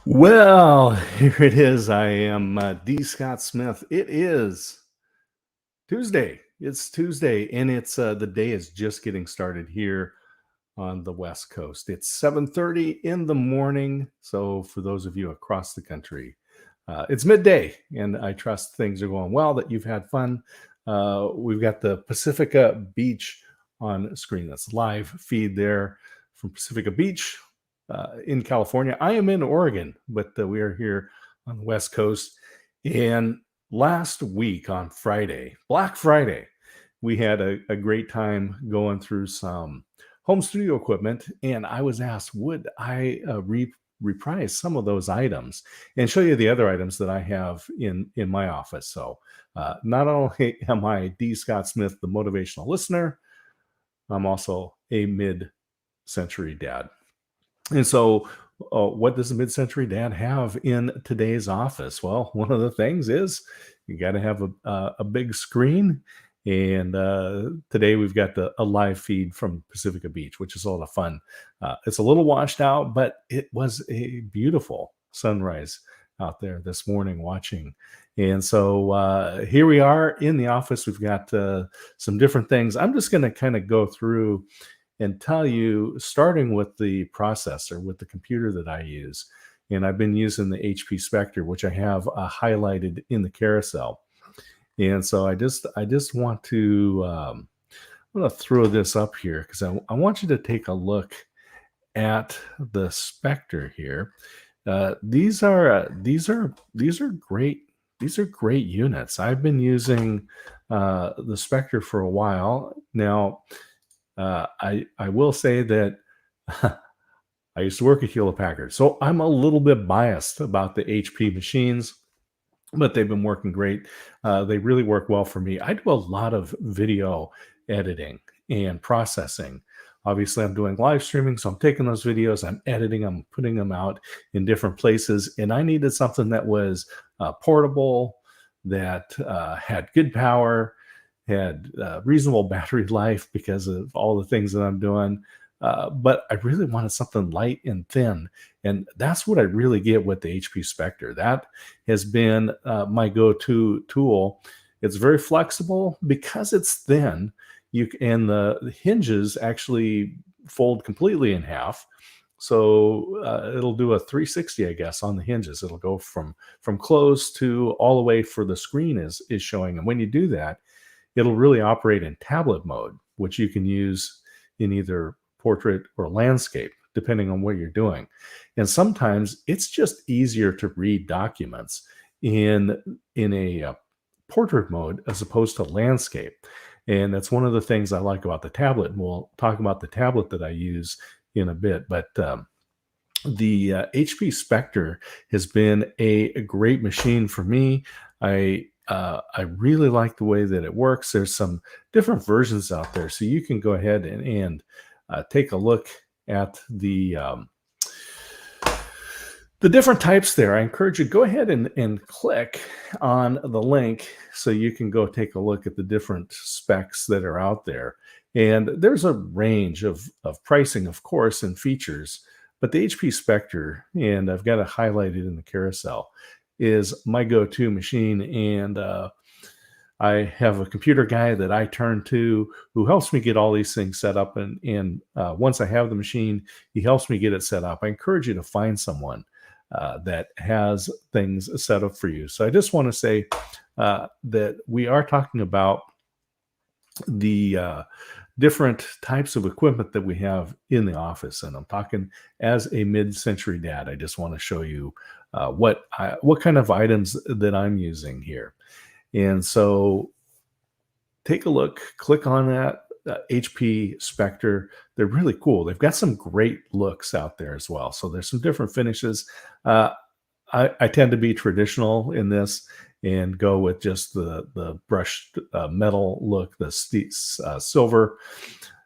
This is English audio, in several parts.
Well, here it is. I am D. Scott Smith. It is Tuesday. It's Tuesday, and the day is just getting started here on the West Coast. It's 7:30 in the morning. So for those of you across the country, it's midday, and I trust things are going well. That you've had fun. We've got the Pacifica Beach on screen. That's live feed there from Pacifica Beach in California. I am in Oregon, but we are here on the West Coast. And last week on Friday, Black Friday, we had a great time going through some home studio equipment. And I was asked, would I reprise some of those items and show you the other items that I have in my office. So not only am I D. Scott Smith, the motivational listener, I'm also a mid-century dad. And so, what does a mid-century dad have in today's office? Well, one of the things is you got to have a big screen. And today we've got a live feed from Pacifica Beach, which is a lot of fun. It's a little washed out, but it was a beautiful sunrise out there this morning watching. And so here we are in the office. We've got some different things. I'm just going to kind of go through and tell you, starting with the processor, with the computer that I use. And I've been using the HP Spectre, which I have highlighted in the carousel. And so I just want to I'm going to throw this up here because I want you to take a look at the Spectre here. These are great. These are great units. I've been using the Spectre for a while now. I will say that I used to work at Hewlett Packard, so I'm a little bit biased about the HP machines, but they've been working great. They really work well for me. I do a lot of video editing and processing. Obviously, I'm doing live streaming, so I'm taking those videos, I'm editing them, putting them out in different places, and I needed something that was portable, that had good power, had reasonable battery life because of all the things that I'm doing. But I really wanted something light and thin. And that's what I really get with the HP Spectre. That has been my go-to tool. It's very flexible because it's thin. And the hinges actually fold completely in half. So it'll do a 360, I guess, on the hinges. It'll go from close to all the way for the screen is showing. And when you do that, it'll really operate in tablet mode, which you can use in either portrait or landscape, depending on what you're doing. And sometimes it's just easier to read documents in a portrait mode as opposed to landscape. And that's one of the things I like about the tablet. And we'll talk about the tablet that I use in a bit. But the HP Spectre has been a great machine for me. I really like the way that it works. There's some different versions out there, so you can go ahead and take a look at the different types there. I encourage you, go ahead and click on the link so you can go take a look at the different specs that are out there. And there's a range of pricing, of course, and features, but the HP Spectre, and I've got it highlighted in the carousel, is my go-to machine. And I have a computer guy that I turn to who helps me get all these things set up. And once I have the machine, he helps me get it set up. I encourage you to find someone that has things set up for you. So I just want to say that we are talking about the different types of equipment that we have in the office. And I'm talking as a mid-century dad. I just want to show you what kind of items that I'm using here. And so take a look, click on that HP Spectre. They're really cool. They've got some great looks out there as well. So there's some different finishes. I tend to be traditional in this and go with just the brushed metal look, the silver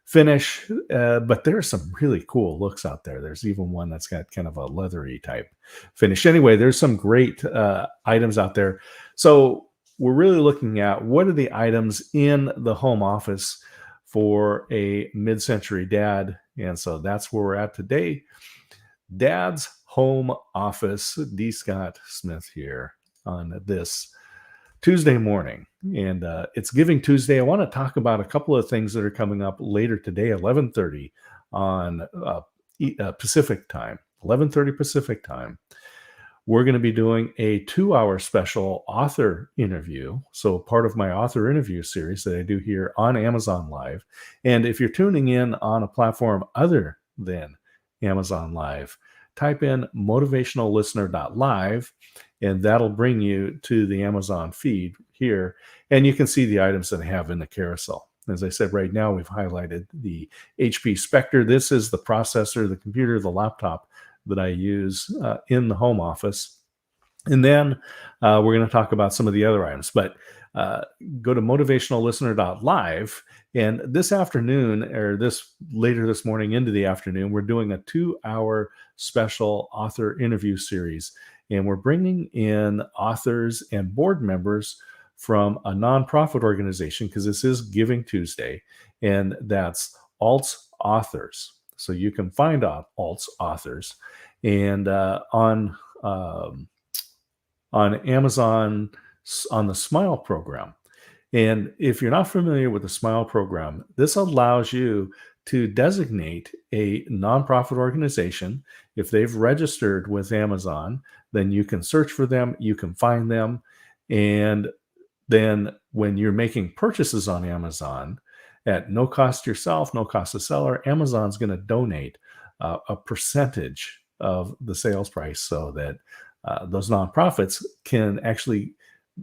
finish. But there are some really cool looks out there. There's even one that's got kind of a leathery type finish. Anyway, there's some great items out there. So we're really looking at what are the items in the home office for a mid-century dad. And so that's where we're at today. Dad's home office. D. Scott Smith here on this Tuesday morning. And it's Giving Tuesday. I want to talk about a couple of things that are coming up later today, 11:30 on Pacific time, 11:30 Pacific time. We're going to be doing a 2-hour special author interview. So, part of my author interview series that I do here on Amazon Live. And if you're tuning in on a platform other than Amazon Live, type in motivationallistener.live, and that'll bring you to the Amazon feed here. And you can see the items that I have in the carousel. As I said, right now, we've highlighted the HP Spectre. This is the processor, the computer, the laptop that I use in the home office. And then we're going to talk about some of the other items. But go to motivationallistener.live. And this afternoon, or later this morning into the afternoon, we're doing a 2-hour special author interview series. And we're bringing in authors and board members from a nonprofit organization, because this is Giving Tuesday, and that's Alts Authors. So you can find out Alts Authors, and on Amazon on the Smile program. And if you're not familiar with the Smile program, this allows you to designate a nonprofit organization. If they've registered with Amazon, then you can search for them, you can find them, and then when you're making purchases on Amazon at no cost to yourself, no cost to seller, Amazon's going to donate a percentage of the sales price so that those nonprofits can actually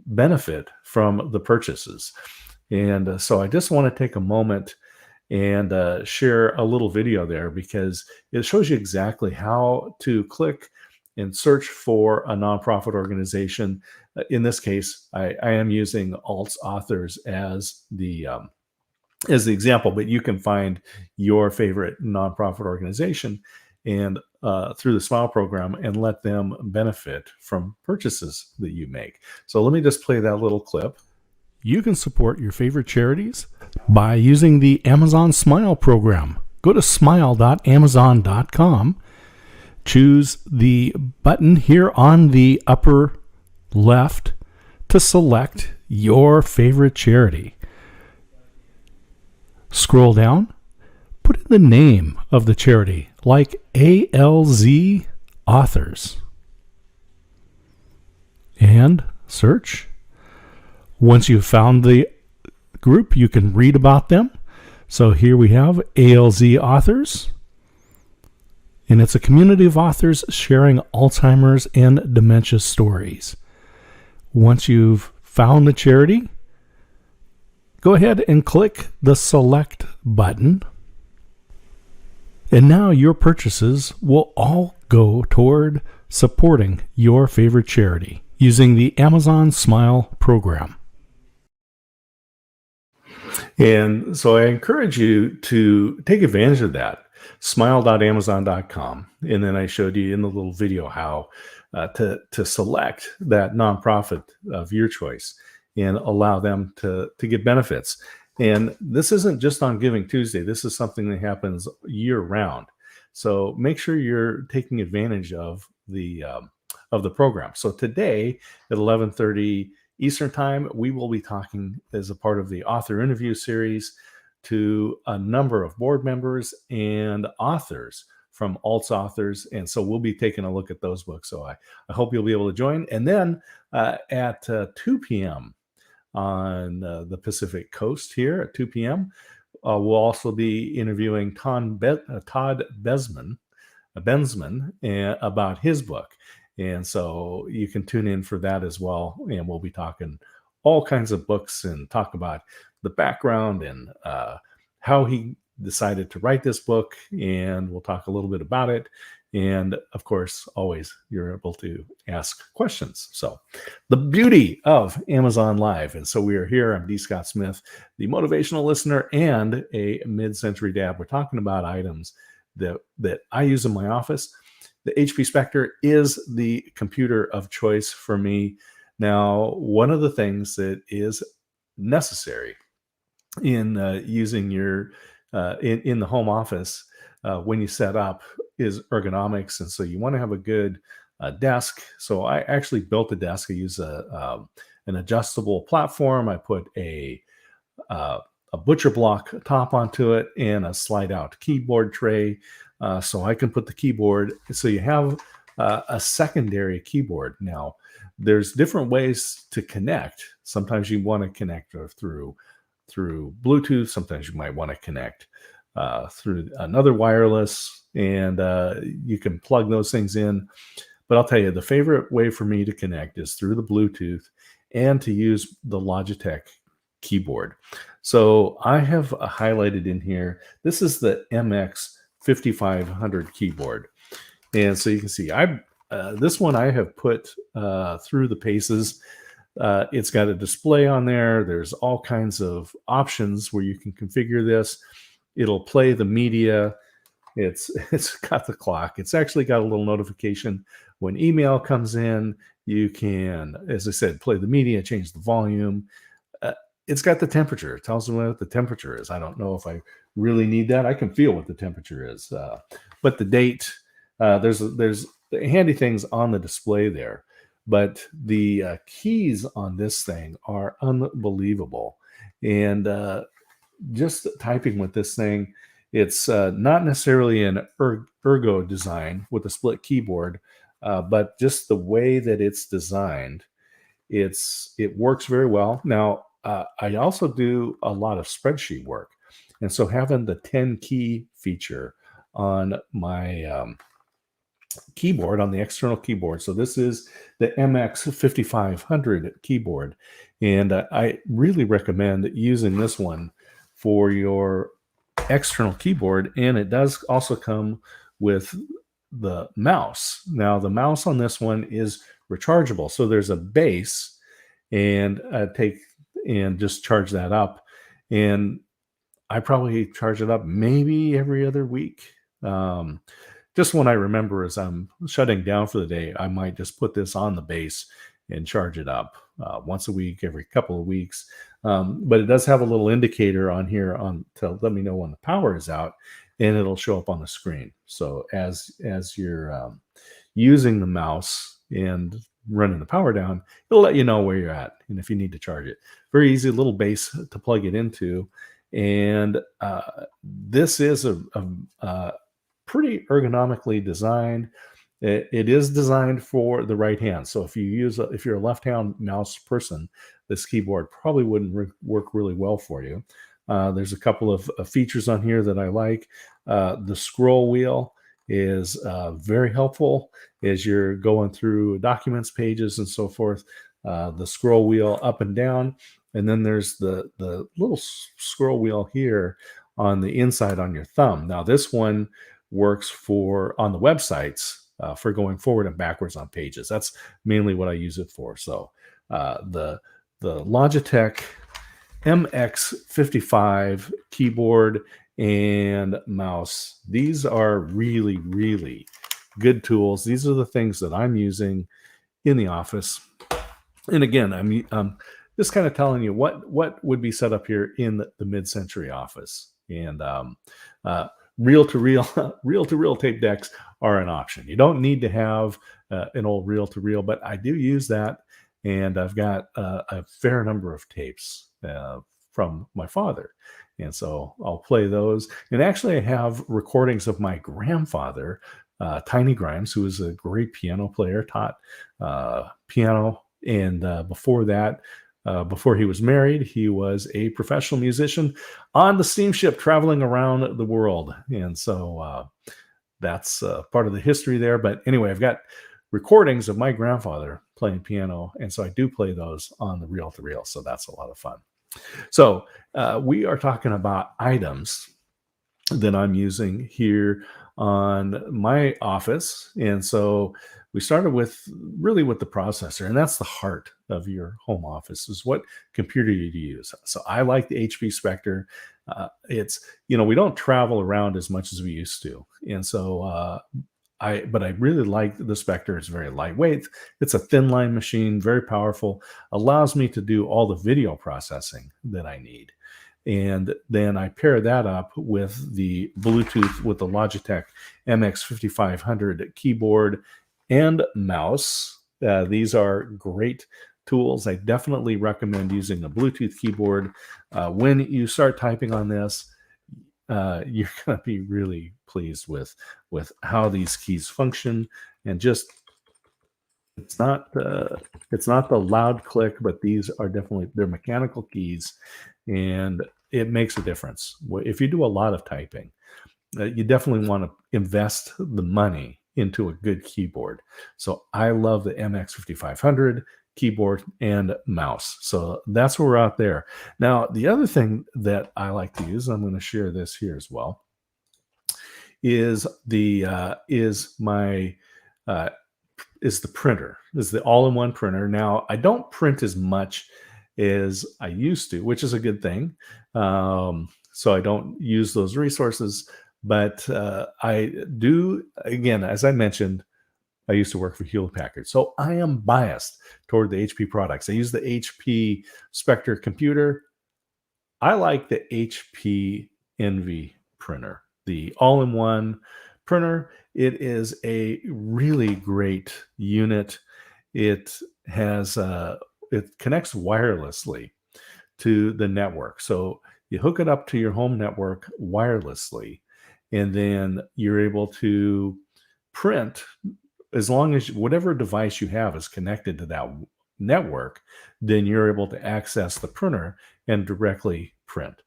benefit from the purchases. And so I just want to take a moment and share a little video there, because it shows you exactly how to click and search for a nonprofit organization. In this case, I am using Alts Authors as the example, but you can find your favorite nonprofit organization and through the Smile program and let them benefit from purchases that you make. So let me just play that little clip. You can support your favorite charities by using the Amazon Smile program. Go to smile.amazon.com. Choose the button here on the upper left to select your favorite charity. Scroll down, put in the name of the charity, like ALZ Authors, and search. Once you've found the group, you can read about them. So here we have ALZ Authors, and it's a community of authors sharing Alzheimer's and dementia stories. Once you've found the charity, go ahead and click the Select button. And now your purchases will all go toward supporting your favorite charity using the Amazon Smile program. And so I encourage you to take advantage of that. Smile.amazon.com. And then I showed you in the little video how to select that nonprofit of your choice and allow them to get benefits. And this isn't just on Giving Tuesday. This is something that happens year round. So make sure you're taking advantage of the program. So today at 11:30 Eastern Time, we will be talking as a part of the author interview series to a number of board members and authors from Alts Authors. And so we'll be taking a look at those books. So I hope you'll be able to join. And then at 2 p.m. on the Pacific Coast here at 2 p.m., we'll also be interviewing Todd Bensman about his book. And so you can tune in for that as well. And we'll be talking all kinds of books and talk about the background and how he decided to write this book. And we'll talk a little bit about it. And of course, always you're able to ask questions. So the beauty of Amazon Live. And so we are here. I'm D. Scott Smith, the motivational listener and a mid-century dad. We're talking about items that I use in my office. The HP Spectre is the computer of choice for me. Now, one of the things that is necessary in using your in the home office when you set up is ergonomics, and so you want to have a good desk. So I actually built a desk. I use an adjustable platform. I put uh, a butcher block top onto it and a slide out keyboard tray, so I can put the keyboard. So you have a secondary keyboard. Now, there's different ways to connect. Sometimes you want to connect through Bluetooth. Sometimes you might want to connect through another wireless, and you can plug those things in. But I'll tell you, the favorite way for me to connect is through the Bluetooth and to use the Logitech keyboard. So I have highlighted in here, this is the MX 5500 keyboard. And so you can see this one I have put through the paces. It's got a display on there. There's all kinds of options where you can configure this. It'll play the media. It's got the clock. It's actually got a little notification when email comes in. You can, as I said, play the media, change the volume. It's got the temperature. It tells me what the temperature is. I don't know if I really need that. I can feel what the temperature is, but the date. There's handy things on the display there, but the keys on this thing are unbelievable. And just typing with this thing, it's not necessarily an ergo design with a split keyboard, but just the way that it's designed, it works very well. Now, I also do a lot of spreadsheet work, and so having the 10 key feature on my keyboard, on the external keyboard. So this is the MX 5500 keyboard, and I really recommend using this one for your external keyboard. And it does also come with the mouse. Now, the mouse on this one is rechargeable, so there's a base, and take and just charge that up. And I probably charge it up maybe every other week. Just when I remember as I'm shutting down for the day, I might just put this on the base and charge it up once a week, every couple of weeks. But it does have a little indicator on here to let me know when the power is out, and it'll show up on the screen. So as you're using the mouse and running the power down, it'll let you know where you're at and if you need to charge it. Very easy little base to plug it into. And this is a pretty ergonomically designed. It is designed for the right hand. So if you're a left-hand mouse person, this keyboard probably wouldn't work really well for you. There's a couple of features on here that I like. The scroll wheel is very helpful as you're going through documents, pages, and so forth. The scroll wheel up and down, and then there's the little scroll wheel here on the inside on your thumb. Now this one works on the websites for going forward and backwards on pages. That's mainly what I use it for. So the Logitech MX55 keyboard and mouse, these are really, really good tools. These are the things that I'm using in the office. And again, I'm just kind of telling you what would be set up here in the mid-century office. And reel-to-reel tape decks are an option. You don't need to have an old reel-to-reel, but I do use that, and I've got a fair number of tapes from my father, and so I'll play those. And actually, I have recordings of my grandfather, Tiny Grimes, who was a great piano player, taught piano, and before that, before he was married, he was a professional musician on the steamship traveling around the world. And so that's part of the history there. But anyway, I've got recordings of my grandfather playing piano. And so I do play those on the reel-to-reel. So that's a lot of fun. So we are talking about items that I'm using here on my office. And so we started with the processor, and that's the heart of your home office, is what computer you use. So I like the HP Spectre. It's, we don't travel around as much as we used to. And so but I really like the Spectre. It's very lightweight. It's a thin line machine, very powerful, allows me to do all the video processing that I need. And then I pair that up with the Bluetooth with the Logitech MX5500 keyboard and mouse. These are great tools. I definitely recommend using a Bluetooth keyboard. When you start typing on this, you're going to be really pleased with how these keys function, and just it's not the loud click, but these are definitely, they're mechanical keys, and it makes a difference. If you do a lot of typing, you definitely want to invest the money into a good keyboard. So I love the MX5500 keyboard and mouse. So that's where we're out there. Now, the other thing that I like to use, I'm going to share this here as well, is my is the printer, is the all-in-one printer. Now, I don't print as much as I used to, which is a good thing. So I don't use those resources, but I do, again, as I mentioned, I used to work for Hewlett Packard. So I am biased toward the HP products. I use the HP Spectre computer. I like the HP Envy printer, the all-in-one printer. It is a really great unit. It has it connects wirelessly to the network. So you hook it up to your home network wirelessly, and then you're able to print as long as whatever device you have is connected to that network, then you're able to access the printer and directly print.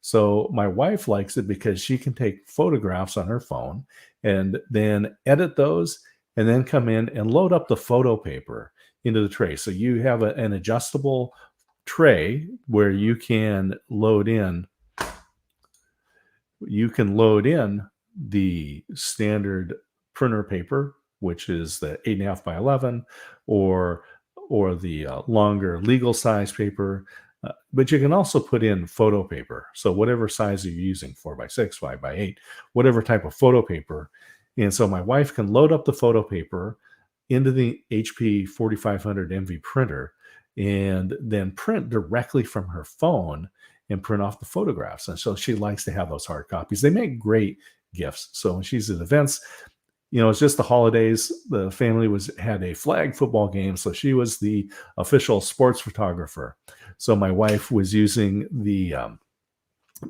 So my wife likes it because she can take photographs on her phone and then edit those, and then come in and load up the photo paper into the tray. So you have an adjustable tray where you can load in the standard printer paper, which is the 8.5 by 11, or the longer legal size paper. But you can also put in photo paper. So whatever size you're using, 4 by 6, 5 by 8, whatever type of photo paper. And so my wife can load up the photo paper into the HP 4500 MV printer and then print directly from her phone and print off the photographs. And so she likes to have those hard copies. They make great gifts. So when she's at events, it's just the holidays. The family had a flag football game, so she was the official sports photographer. So my wife was using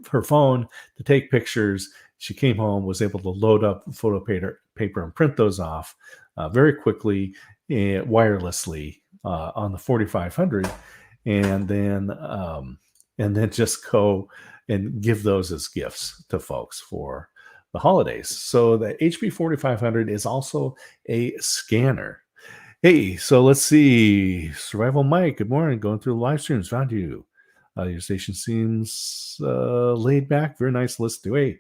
her phone to take pictures. She came home, was able to load up photo paper and print those off very quickly and wirelessly on the 4500, and then just go and give those as gifts to folks for the holidays. So the HP 4500 is also a scanner. Hey, so let's see. Survival Mike, good morning. Going through the live streams, found you. Your station seems laid back. Very nice to listen to. Hey,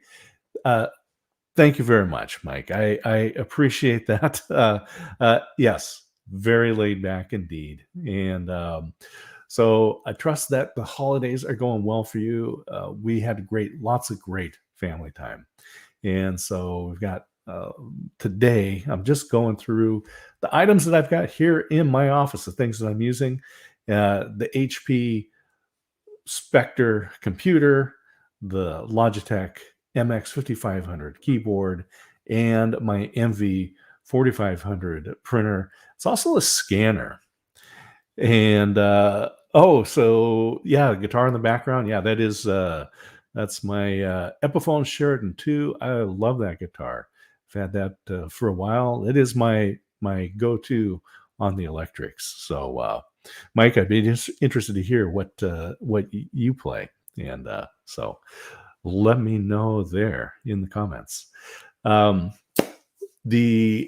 thank you very much, Mike. I appreciate that. Yes, very laid back indeed. And so I trust that the holidays are going well for you. We had lots of great family time. And so we've got today, I'm just going through the items that I've got here in my office, the things that I'm using. The HP Spectre computer, the Logitech MX5500 keyboard, and my MV 4500 printer. It's also a scanner. And so yeah, guitar in the background. Yeah, that's my Epiphone Sheridan 2. I love that guitar. I've had that for a while. It is my go-to on the electrics. So Mike, I'd be interested to hear what you play, and so let me know there in the comments. The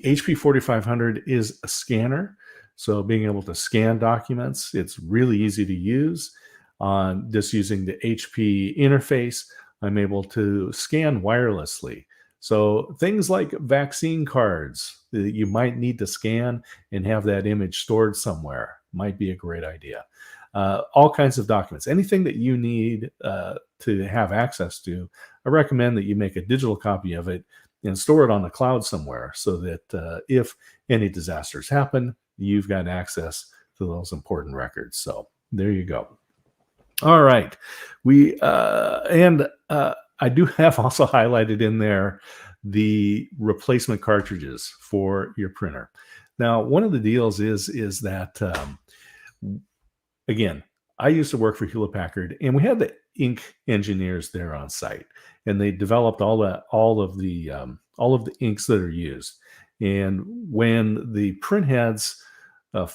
HP 4500 is a scanner, so being able to scan documents, it's really easy to use. Just using the HP interface, I'm able to scan wirelessly. So things like vaccine cards that you might need to scan and have that image stored somewhere might be a great idea. All kinds of documents, anything that you need to have access to, I recommend that you make a digital copy of it and store it on the cloud somewhere, so that if any disasters happen, you've got access to those important records. So there you go. All right. We and I do have also highlighted in there the replacement cartridges for your printer. Now, one of the deals is that again, I used to work for Hewlett Packard, and we had the ink engineers there on site, and they developed all of the inks that are used. And when the print heads are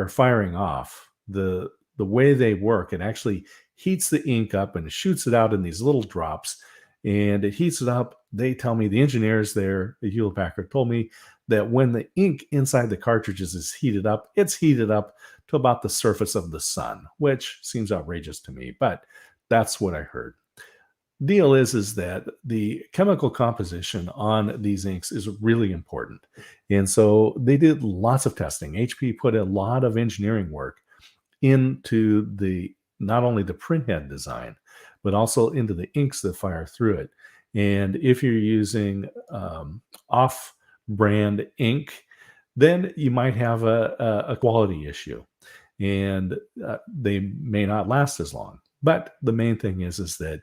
firing off, the way they work, it actually heats the ink up and it shoots it out in these little drops, and it heats it up. They tell me the engineers there at Hewlett Packard told me that when the ink inside the cartridges is heated up, it's heated up to about the surface of the sun, which seems outrageous to me, but that's what I heard. Deal is that the chemical composition on these inks is really important. And so they did lots of testing. HP put a lot of engineering work into the not only the printhead design, but also into the inks that fire through it. And if you're using off-brand ink, then you might have a quality issue, and they may not last as long. But the main thing is that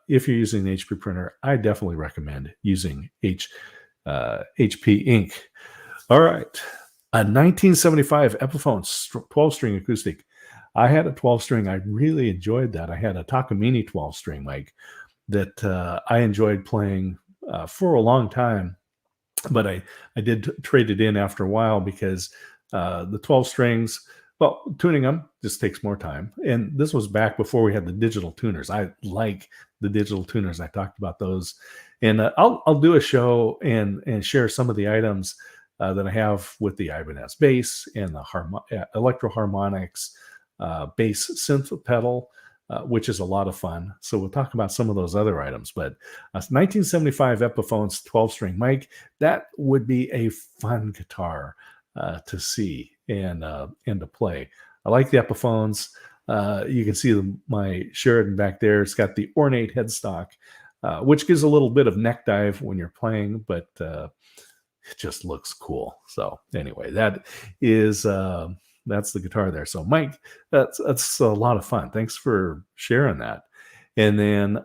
if you're using an HP printer, I definitely recommend using HP ink. All right. A 1975 Epiphone 12 string acoustic. I had a 12 string. I really enjoyed that. I had a Takamine 12 string mic that I enjoyed playing for a long time, but I did trade it in after a while because the 12 strings, well, tuning them just takes more time. And this was back before we had the digital tuners. I like the digital tuners. I talked about those, and I'll do a show and share some of the items that I have with the Ibanez bass and the Electro Harmonics bass synth pedal, which is a lot of fun. So we'll talk about some of those other items. But 1975 Epiphone's 12-string mic, that would be a fun guitar to see and to play. I like the Epiphones. You can see my Sheridan back there. It's got the ornate headstock, which gives a little bit of neck dive when you're playing, but it just looks cool. So anyway, that's the guitar there. So Mike, that's a lot of fun. Thanks for sharing that. And then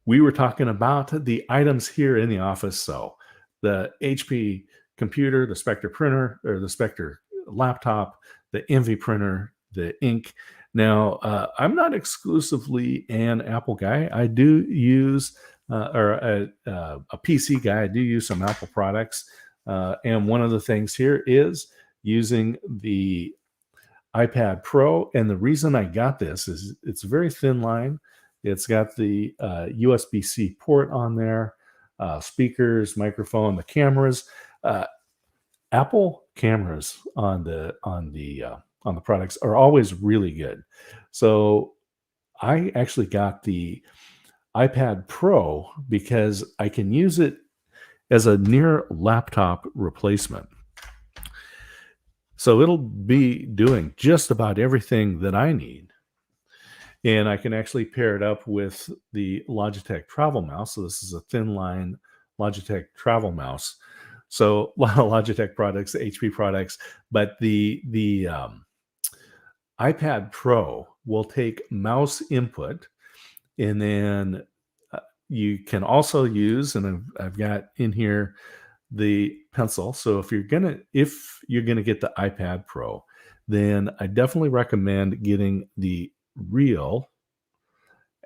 we were talking about the items here in the office. So the HP computer, the Spectre printer, or the Spectre laptop, the Envy printer, the ink. Now, I'm not exclusively an Apple guy. I do use or a PC guy. I do use some Apple products, and one of the things here is using the iPad Pro. And the reason I got this is it's a very thin line. It's got the USB-C port on there, speakers, microphone, the cameras. Apple cameras on the products are always really good. So I actually got the iPad Pro because I can use it as a near laptop replacement. So it'll be doing just about everything that I need. And I can actually pair it up with the Logitech Travel Mouse. So this is a thin line Logitech Travel Mouse. So a lot of Logitech products, the HP products, but the iPad Pro will take mouse input, and then you can also use, and I've got in here the pencil. So if you're gonna get the iPad Pro, then I definitely recommend getting the real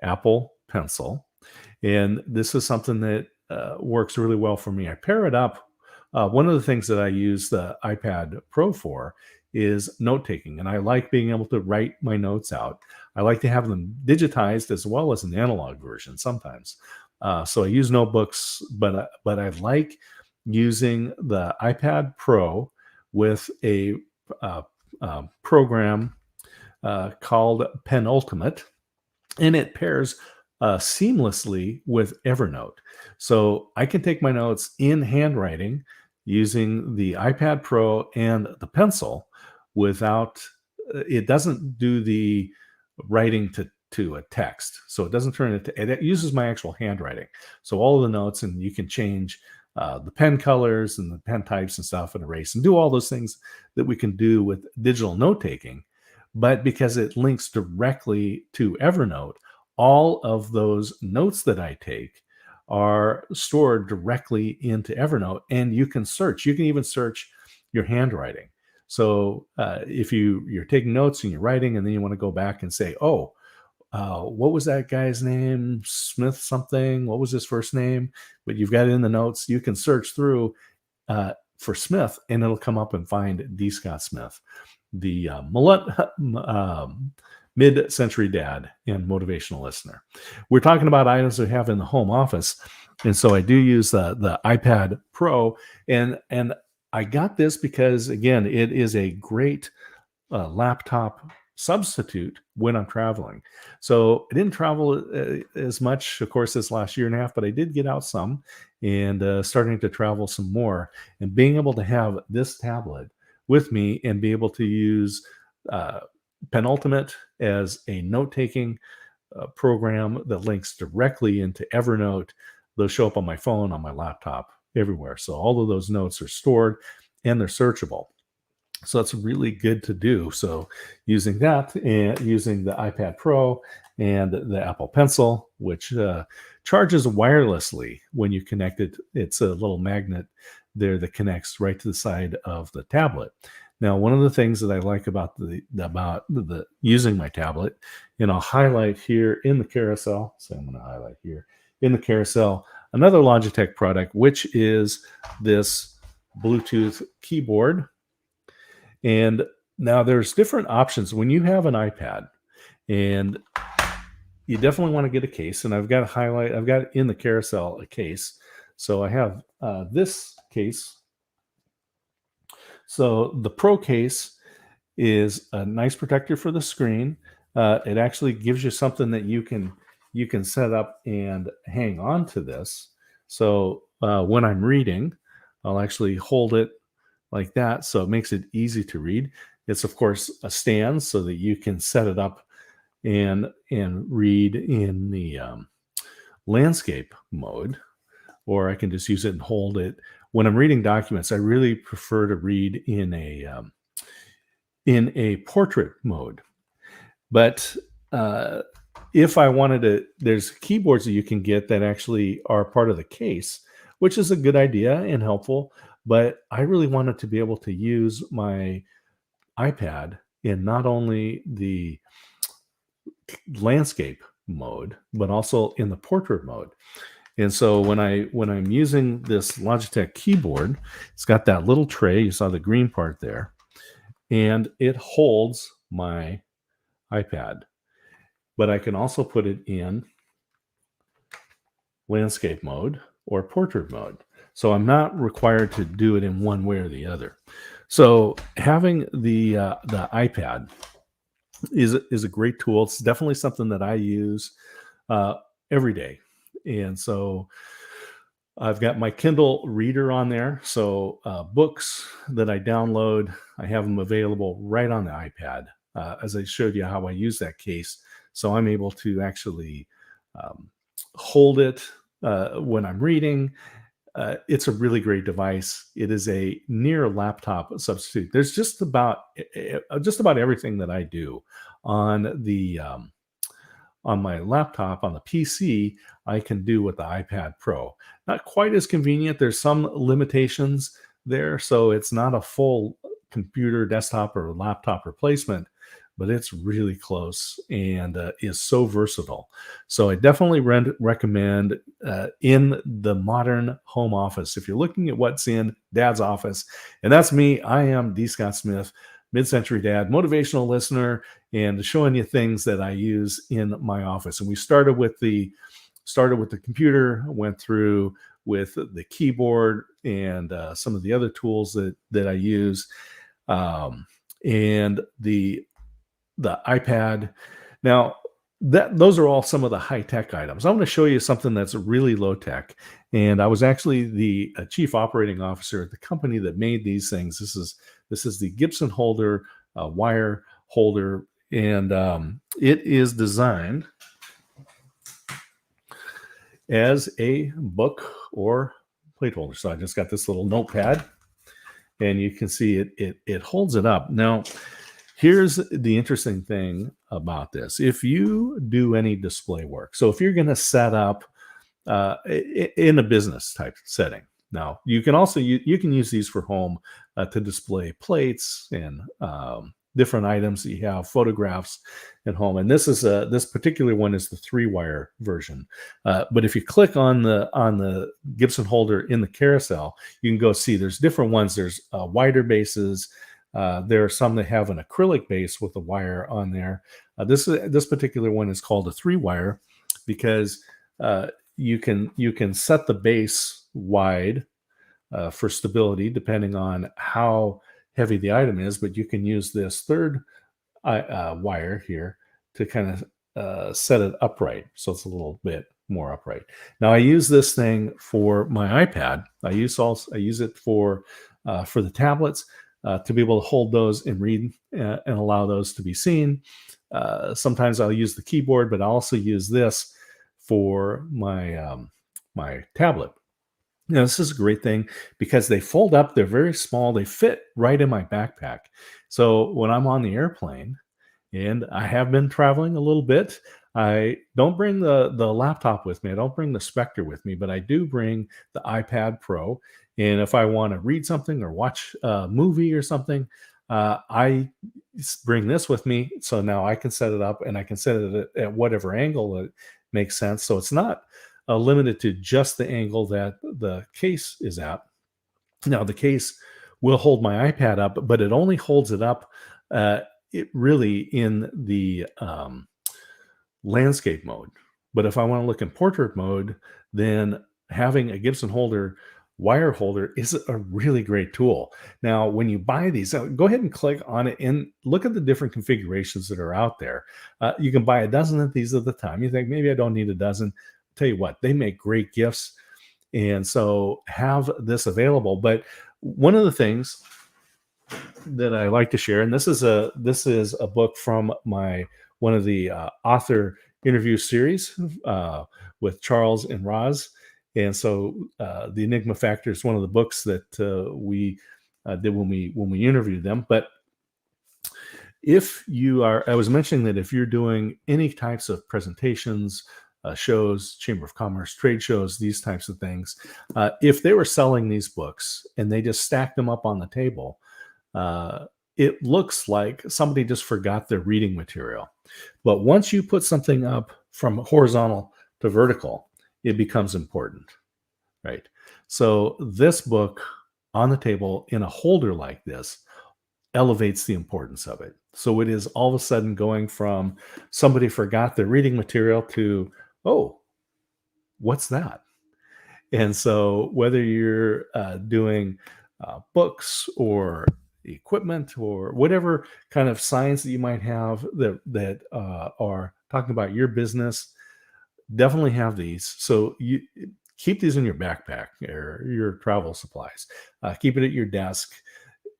Apple Pencil. And this is something that works really well for me. I pair it up. One of the things that I use the iPad Pro for is note taking, and I like being able to write my notes out. I like to have them digitized as well as an analog version sometimes. So I use notebooks, but I like using the iPad Pro with a program called Penultimate, and it pairs seamlessly with Evernote. So I can take my notes in handwriting using the iPad Pro and the pencil without it doesn't do the writing to a text. So it doesn't turn it uses my actual handwriting. So all of the notes, and you can change the pen colors and the pen types and stuff and erase and do all those things that we can do with digital note taking. but because it links directly to Evernote, all of those notes that I take are stored directly into Evernote, and you can search. You can even search your handwriting. So if you're taking notes and you're writing, and then you want to go back and say, "Oh, what was that guy's name? Smith something. What was his first name?" But you've got it in the notes. You can search through for Smith, and it'll come up and find D. Scott Smith, the mid-century dad and motivational listener. We're talking about items we have in the home office, and so I do use the iPad Pro, and I got this because, again, it is a great laptop substitute when I'm traveling. So I didn't travel as much, of course, this last year and a half, but I did get out some and starting to travel some more. And being able to have this tablet with me and be able to use uh, Penultimate as a note taking program that links directly into Evernote. They'll show up on my phone, on my laptop, everywhere. So all of those notes are stored and they're searchable. So that's really good to do. So using that and using the iPad Pro and the Apple Pencil, which charges wirelessly when you connect it. It's a little magnet there that connects right to the side of the tablet. Now, one of the things that I like about the using my tablet, and I'll highlight here in the carousel. So I'm going to highlight here in the carousel another Logitech product, which is this Bluetooth keyboard. And now there's different options when you have an iPad, and you definitely want to get a case. And I've got in the carousel a case. So I have this case. So the Pro case is a nice protector for the screen. It actually gives you something that you can set up and hang on to this. So when I'm reading, I'll actually hold it like that, so it makes it easy to read. It's of course a stand so that you can set it up and read in the landscape mode, or I can just use it and hold it. When I'm reading documents, I really prefer to read in a portrait mode. But if I wanted to, there's keyboards that you can get that actually are part of the case, which is a good idea and helpful. But I really wanted to be able to use my iPad in not only the landscape mode, but also in the portrait mode. And so when I'm using this Logitech keyboard, it's got that little tray. You saw the green part there, and it holds my iPad. But I can also put it in landscape mode or portrait mode. So I'm not required to do it in one way or the other. So having the iPad is a great tool. It's definitely something that I use every day. And so I've got my Kindle reader on there. So books that I download, I have them available right on the iPad. As I showed you how I use that case. So I'm able to actually hold it when I'm reading. It's a really great device. It is a near laptop substitute. There's just about everything that I do on the on my laptop, on the PC, I can do with the iPad Pro. Not quite as convenient. There's some limitations there, so it's not a full computer, desktop, or laptop replacement, but it's really close and is so versatile. So I definitely recommend in the modern home office, if you're looking at what's in Dad's office, and that's me. I am D. Scott Smith, mid-century dad, motivational listener, and showing you things that I use in my office. And we started with the computer, went through with the keyboard and some of the other tools that I use, and the iPad. Now, those are all some of the high-tech items. I'm going to show you something that's really low-tech. And I was actually the chief operating officer at the company that made these things. This is the Gibson holder, wire holder, and it is designed as a book or plate holder. So I just got this little notepad, and you can see it holds it up. Now, Here's the interesting thing about this. If you do any display work, so if you're going to set up in a business type setting. Now, you can also you can use these for home to display plates and different items that you have, photographs at home. And this particular one is the 3-wire version. But if you click on the Gibson holder in the carousel, you can go see there's different ones. There's wider bases. There are some that have an acrylic base with a wire on there. This particular one is called a 3-wire because you can set the base wide for stability depending on how heavy the item is, but you can use this third wire here to kind of set it upright, so it's a little bit more upright. Now I use this thing for my iPad. I use it for the tablets to be able to hold those and read and allow those to be seen. Sometimes I'll use the keyboard, but I also use this for my my tablet. Now, this is a great thing because they fold up. They're very small. They fit right in my backpack. So when I'm on the airplane, and I have been traveling a little bit, I don't bring the laptop with me. I don't bring the Spectre with me, but I do bring the iPad Pro. And if I want to read something or watch a movie or something, I bring this with me. So now I can set it up and I can set it at whatever angle that makes sense. So it's not limited to just the angle that the case is at. Now the case will hold my iPad up, but it only holds it up it really in the landscape mode. But if I want to look in portrait mode, then having a Gibson wire holder is a really great tool. Now, when you buy these, go ahead and click on it and look at the different configurations that are out there. You can buy a dozen of these at the time. You think maybe I don't need a dozen. Tell you what, they make great gifts, and so have this available. But one of the things that I like to share, and this is a book from one of the author interview series with Charles and Roz, and so the Enigma Factor is one of the books that we did when we interviewed them. But I was mentioning that if you're doing any types of presentations, shows, Chamber of Commerce, trade shows, these types of things, if they were selling these books and they just stacked them up on the table, it looks like somebody just forgot their reading material. But once you put something up from horizontal to vertical, it becomes important, right? So this book on the table in a holder like this elevates the importance of it. So it is all of a sudden going from somebody forgot their reading material to, oh, what's that? And so whether you're doing books or equipment or whatever kind of science that you might have that are talking about your business, definitely have these. So you keep these in your backpack or your travel supplies. Keep it at your desk.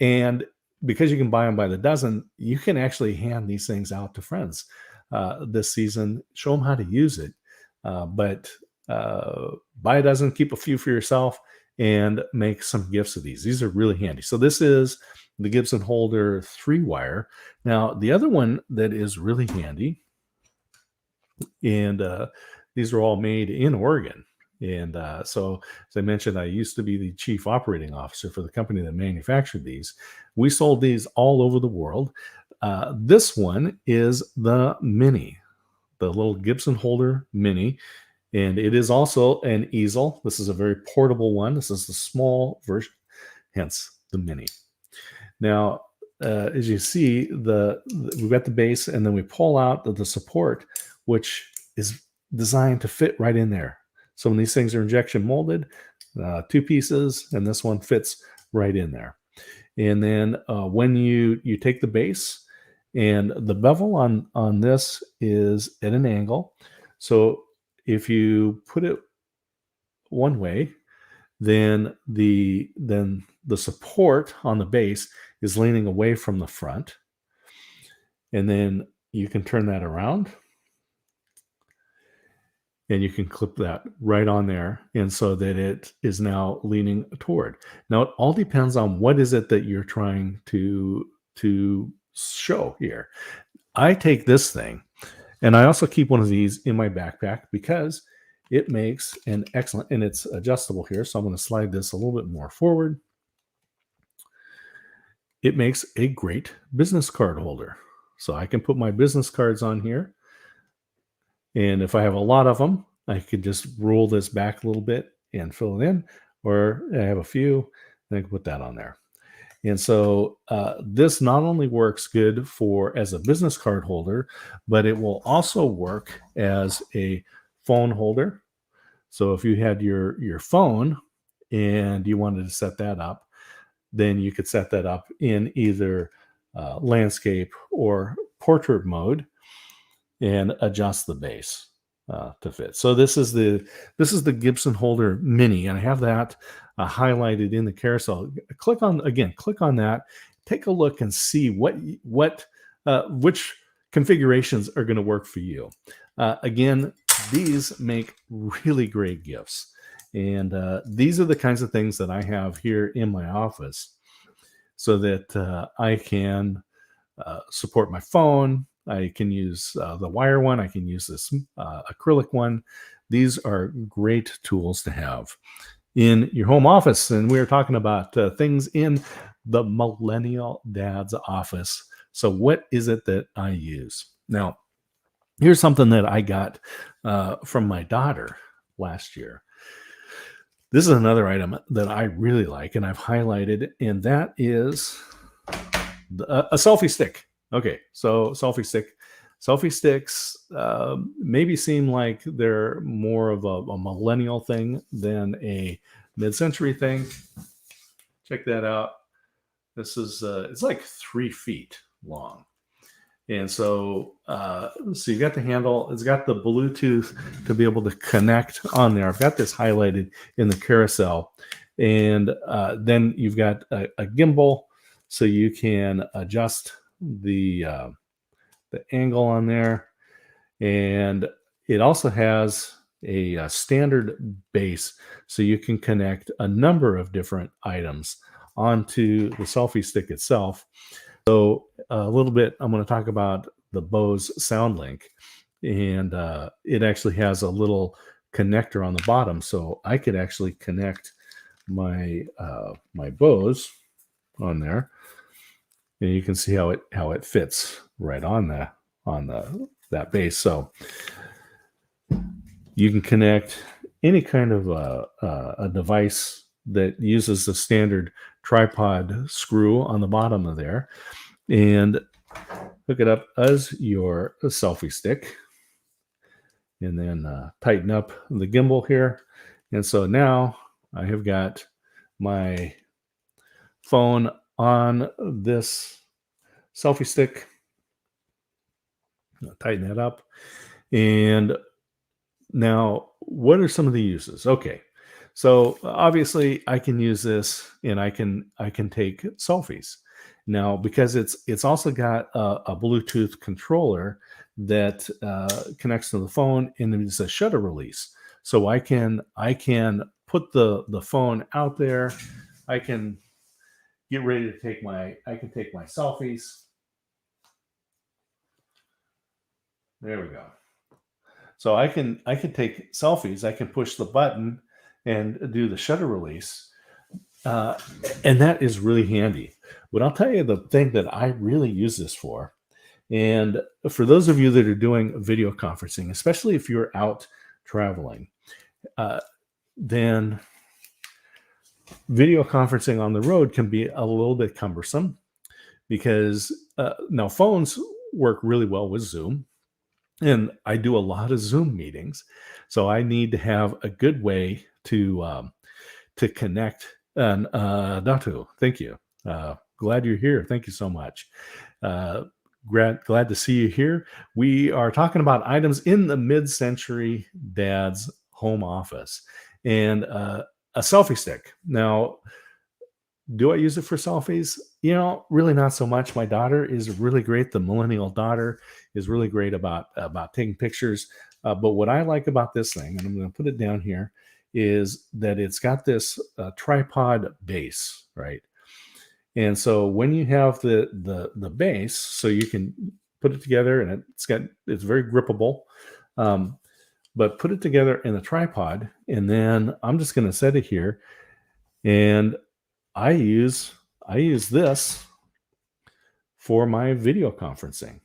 And because you can buy them by the dozen, you can actually hand these things out to friends this season. Show them how to use it. But buy a dozen, keep a few for yourself, and make some gifts of these. These are really handy. So this is the Gibson Holder 3-wire. Now, the other one that is really handy, and these are all made in Oregon. And so, as I mentioned, I used to be the chief operating officer for the company that manufactured these. We sold these all over the world. This one is the Mini, the little Gibson Holder Mini. And it is also an easel. This is a very portable one. This is the small version, hence the Mini. Now, as you see, we've got the base, and then we pull out the support, which is designed to fit right in there. So when these things are injection molded, 2 pieces, and this one fits right in there. And then when you take the base, and the bevel on this is at an angle. So if you put it one way, then the support on the base is leaning away from the front. And then you can turn that around, and you can clip that right on there, and so that it is now leaning toward. Now, it all depends on what is it that you're trying to show here. I take this thing, and I also keep one of these in my backpack because it makes an excellent, and it's adjustable here. So I'm going to slide this a little bit more forward. It makes a great business card holder. So I can put my business cards on here. And if I have a lot of them, I could just roll this back a little bit and fill it in. Or I have a few, then I can put that on there. And so this not only works good for as a business card holder, but it will also work as a phone holder. So if you had your phone and you wanted to set that up, then you could set that up in either landscape or portrait mode and adjust the base to fit. So this is the Gibson Holder Mini, and I have that highlighted in the carousel. Click on that. Take a look and see which configurations are going to work for you. Again, these make really great gifts, and these are the kinds of things that I have here in my office, so that I can support my phone. I can use the wire one. I can use this acrylic one. These are great tools to have in your home office. And we are talking about things in the millennial dad's office. So what is it that I use? Now, here's something that I got from my daughter last year. This is another item that I really like, and I've highlighted, and that is a selfie stick. Okay, so selfie sticks maybe seem like they're more of a millennial thing than a mid-century thing. Check that out. This is it's like 3 feet long, and so you got the handle. It's got the Bluetooth to be able to connect on there. I've got this highlighted in the carousel, and then you've got a gimbal, so you can adjust the angle on there, and it also has a standard base, so you can connect a number of different items onto the selfie stick itself. So a little bit, I'm going to talk about the Bose SoundLink, and it actually has a little connector on the bottom, so I could actually connect my my Bose on there. And you can see how it fits right on that base. So you can connect any kind of a device that uses the standard tripod screw on the bottom of there, and hook it up as your selfie stick, and then tighten up the gimbal here. And so now I have got my phone on this selfie stick. I'll tighten that up. And now, what are some of the uses? Okay, so obviously I can use this, and I can take selfies. Now, because it's also got a Bluetooth controller that connects to the phone, and it's a shutter release. So I can put the phone out there. I can get ready to take my selfies. There we go. So I can take selfies. I can push the button and do the shutter release, and that is really handy. But I'll tell you the thing that I really use this for, and for those of you that are doing video conferencing, especially if you're out traveling, then video conferencing on the road can be a little bit cumbersome, because now phones work really well with Zoom, and I do a lot of Zoom meetings, so I need to have a good way to connect. And Datu, thank you. Glad you're here. Thank you so much. Glad to see you here. We are talking about items in the mid-century dad's home office, and a selfie stick. Now, do I use it for selfies? Really not so much. My daughter is really great. The millennial daughter is really great about taking pictures. But what I like about this thing, and I'm going to put it down here, is that it's got this tripod base, right? And so when you have the base, so you can put it together, and it's very grippable. But put it together in a tripod, and then I'm just going to set it here, and I use this for my video conferencing.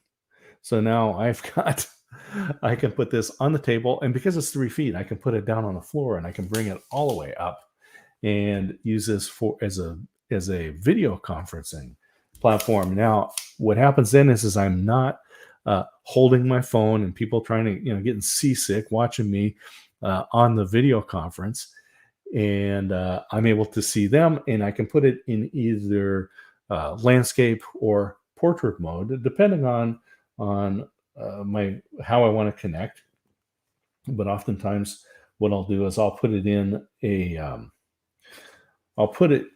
So now I can put this on the table, and because it's 3 feet, I can put it down on the floor, and I can bring it all the way up and use this as a video conferencing platform. Now, what happens then is I'm not holding my phone, and people trying to, getting seasick watching me on the video conference, and I'm able to see them, and I can put it in either landscape or portrait mode, depending on my how I want to connect. But oftentimes, what I'll do is I'll put it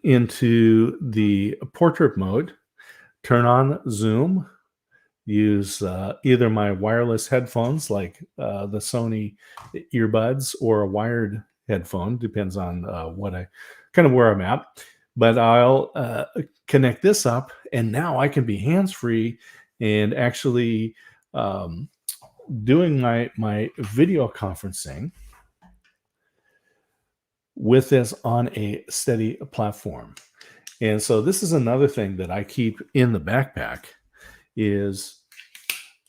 into the portrait mode, turn on Zoom, use either my wireless headphones like the Sony earbuds, or a wired headphone, depends on where I'm at. But I'll connect this up, and now I can be hands-free and actually doing my video conferencing with this on a steady platform. And so this is another thing that I keep in the backpack, is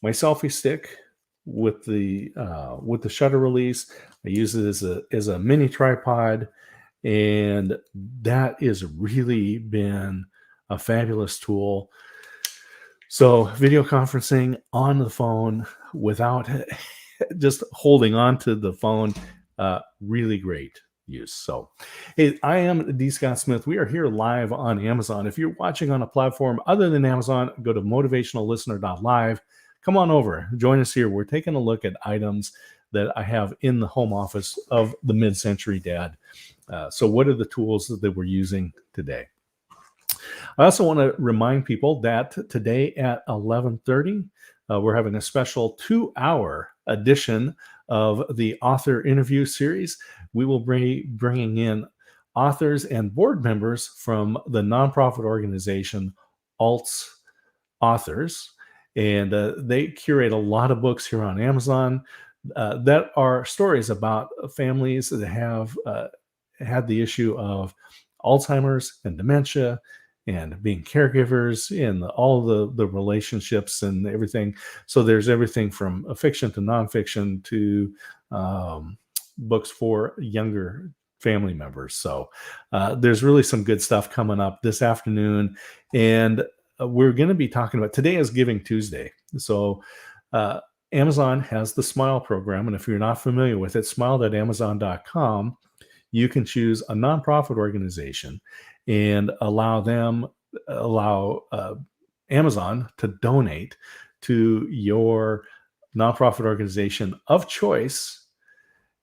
my selfie stick with the shutter release. I use it as a mini tripod, and that has really been a fabulous tool. So video conferencing on the phone without just holding on to the phone, really great use. So, hey, I am D. Scott Smith. We are here live on Amazon. If you're watching on a platform other than Amazon, go to motivationallistener.live. Come on over, join us here. We're taking a look at items that I have in the home office of the mid-century dad. So what are the tools that we're using today? I also want to remind people that today at 11:30, we're having a special 2-hour edition of the author interview series. We will be bringing in authors and board members from the nonprofit organization Alts Authors, and they curate a lot of books here on Amazon that are stories about families that have had the issue of Alzheimer's and dementia, and being caregivers, and all the relationships and everything. So there's everything from fiction to nonfiction to books for younger family members. So there's really some good stuff coming up this afternoon. And we're going to be talking about, today is Giving Tuesday. So Amazon has the Smile program. And if you're not familiar with it, smile.amazon.com, you can choose a nonprofit organization and allow Amazon to donate to your nonprofit organization of choice,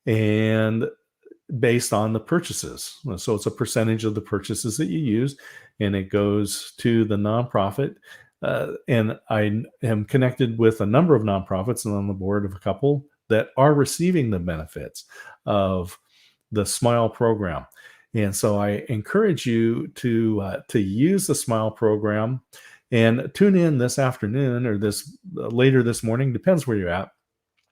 and based on the purchases. So it's a percentage of the purchases that you use, and it goes to the nonprofit. And I am connected with a number of nonprofits and on the board of a couple that are receiving the benefits of the Smile program. And so I encourage you to use the Smile program, and tune in this afternoon, or this later this morning, depends where you're at,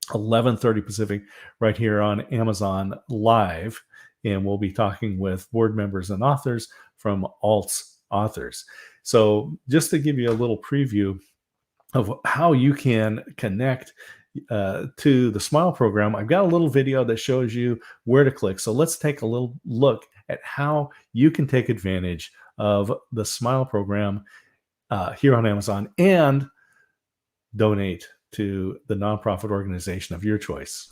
11:30 Pacific, right here on Amazon Live. And we'll be talking with board members and authors from Alts Authors. So just to give you a little preview of how you can connect to the Smile program, I've got a little video that shows you where to click. So let's take a little look at how you can take advantage of the Smile program here on Amazon and donate to the nonprofit organization of your choice.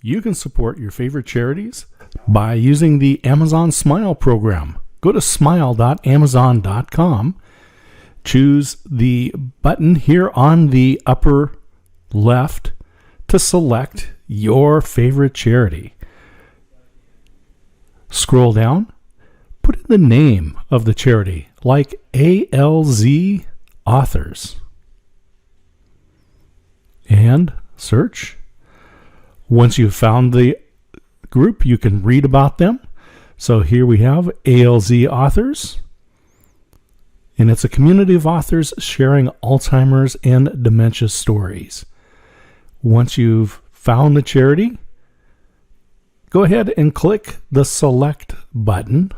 You can support your favorite charities by using the Amazon Smile program. Go to smile.amazon.com, choose the button here on the upper left to select your favorite charity. Scroll down, put in the name of the charity, like ALZ Authors, and search. Once you've found the group, you can read about them. So here we have ALZ Authors. and it's a community of authors sharing Alzheimer's and dementia stories. Once you've found the charity, go ahead and click the Select button.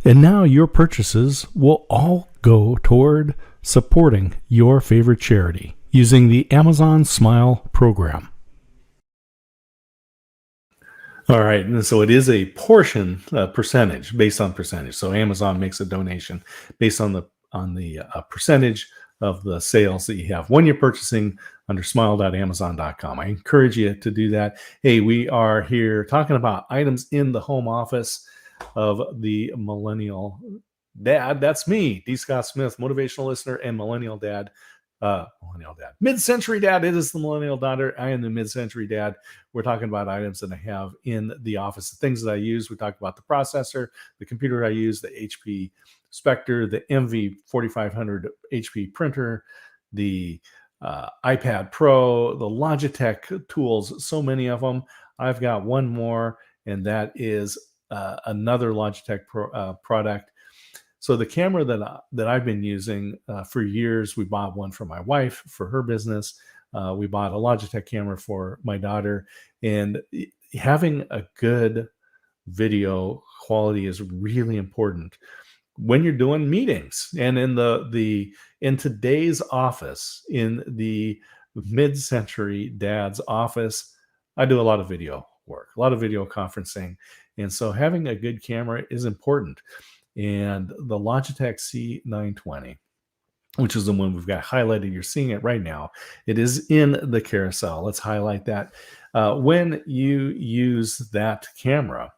And now your purchases will all go toward supporting your favorite charity using the Amazon Smile program. All right, and so it is a portion percentage based on percentage. So Amazon makes a donation based on the percentage of the sales that you have when you're purchasing under smile.amazon.com. I encourage you to do that. Hey, we are here talking about items in the home office of the millennial dad. That's me, D. Scott Smith, motivational listener and millennial dad. Mid-century dad. It is the millennial daughter. I am the mid-century dad. We're talking about items that I have in the office, the things that I use. We talked about the processor, the computer I use, the HP Spectre, the MV 4500 HP printer, the iPad Pro, the Logitech tools, so many of them. I've got one more, and that is another Logitech product. So the camera that I've been using for years, we bought one for my wife for her business. We bought a Logitech camera for my daughter, and having a good video quality is really important when you're doing meetings. And in today's office, in the mid-century dad's office, I do a lot of video work, a lot of video conferencing. And so having a good camera is important. And the Logitech C920, which is the one we've got highlighted, you're seeing it right now. It is in the carousel. Let's highlight that. When you use that camera,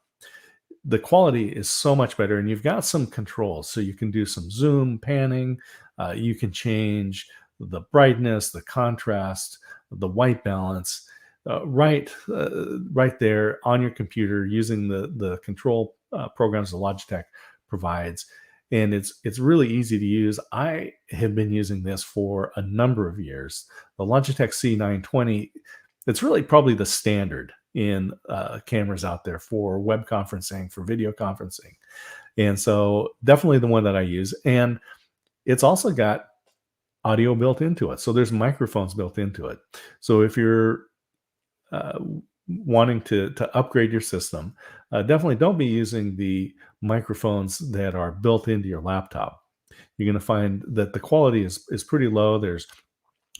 the quality is so much better, and you've got some controls. So you can do some zoom, panning. You can change the brightness, the contrast, the white balance, right there on your computer using the control programs the Logitech provides. And it's really easy to use. I have been using this for a number of years. The Logitech C920, it's really probably the standard in cameras out there for web conferencing, for video conferencing. And so definitely the one that I use. And it's also got audio built into it. So there's microphones built into it. So if you're wanting to upgrade your system, definitely don't be using the microphones that are built into your laptop. You're going to find that the quality is pretty low. There's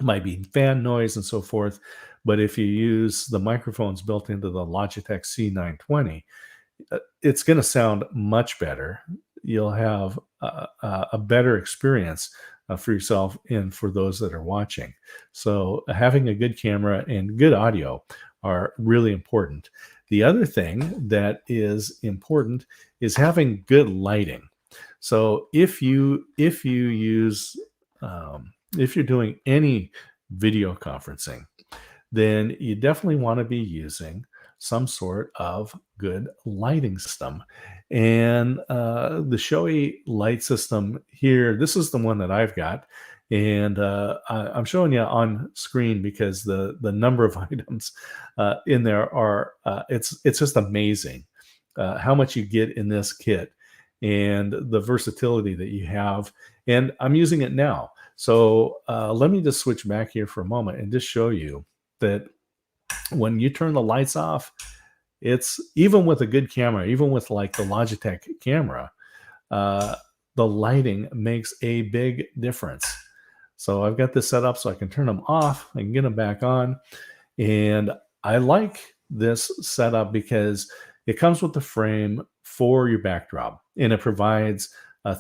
might be fan noise and so forth. But if you use the microphones built into the Logitech C920, it's going to sound much better. You'll have a better experience for yourself and for those that are watching. So having a good camera and good audio are really important. The other thing that is important is having good lighting. So if you're doing any video conferencing, then you definitely want to be using some sort of good lighting system. And the Shoei light system here, this is the one that I've got. And I'm showing you on screen because the number of items in there are, it's just amazing how much you get in this kit and the versatility that you have. And I'm using it now. So let me just switch back here for a moment and just show you that when you turn the lights off, it's even with a good camera, even with like the Logitech camera, the lighting makes a big difference. So I've got this set up so I can turn them off. I can get them back on. And I like this setup because it comes with the frame for your backdrop, and it provides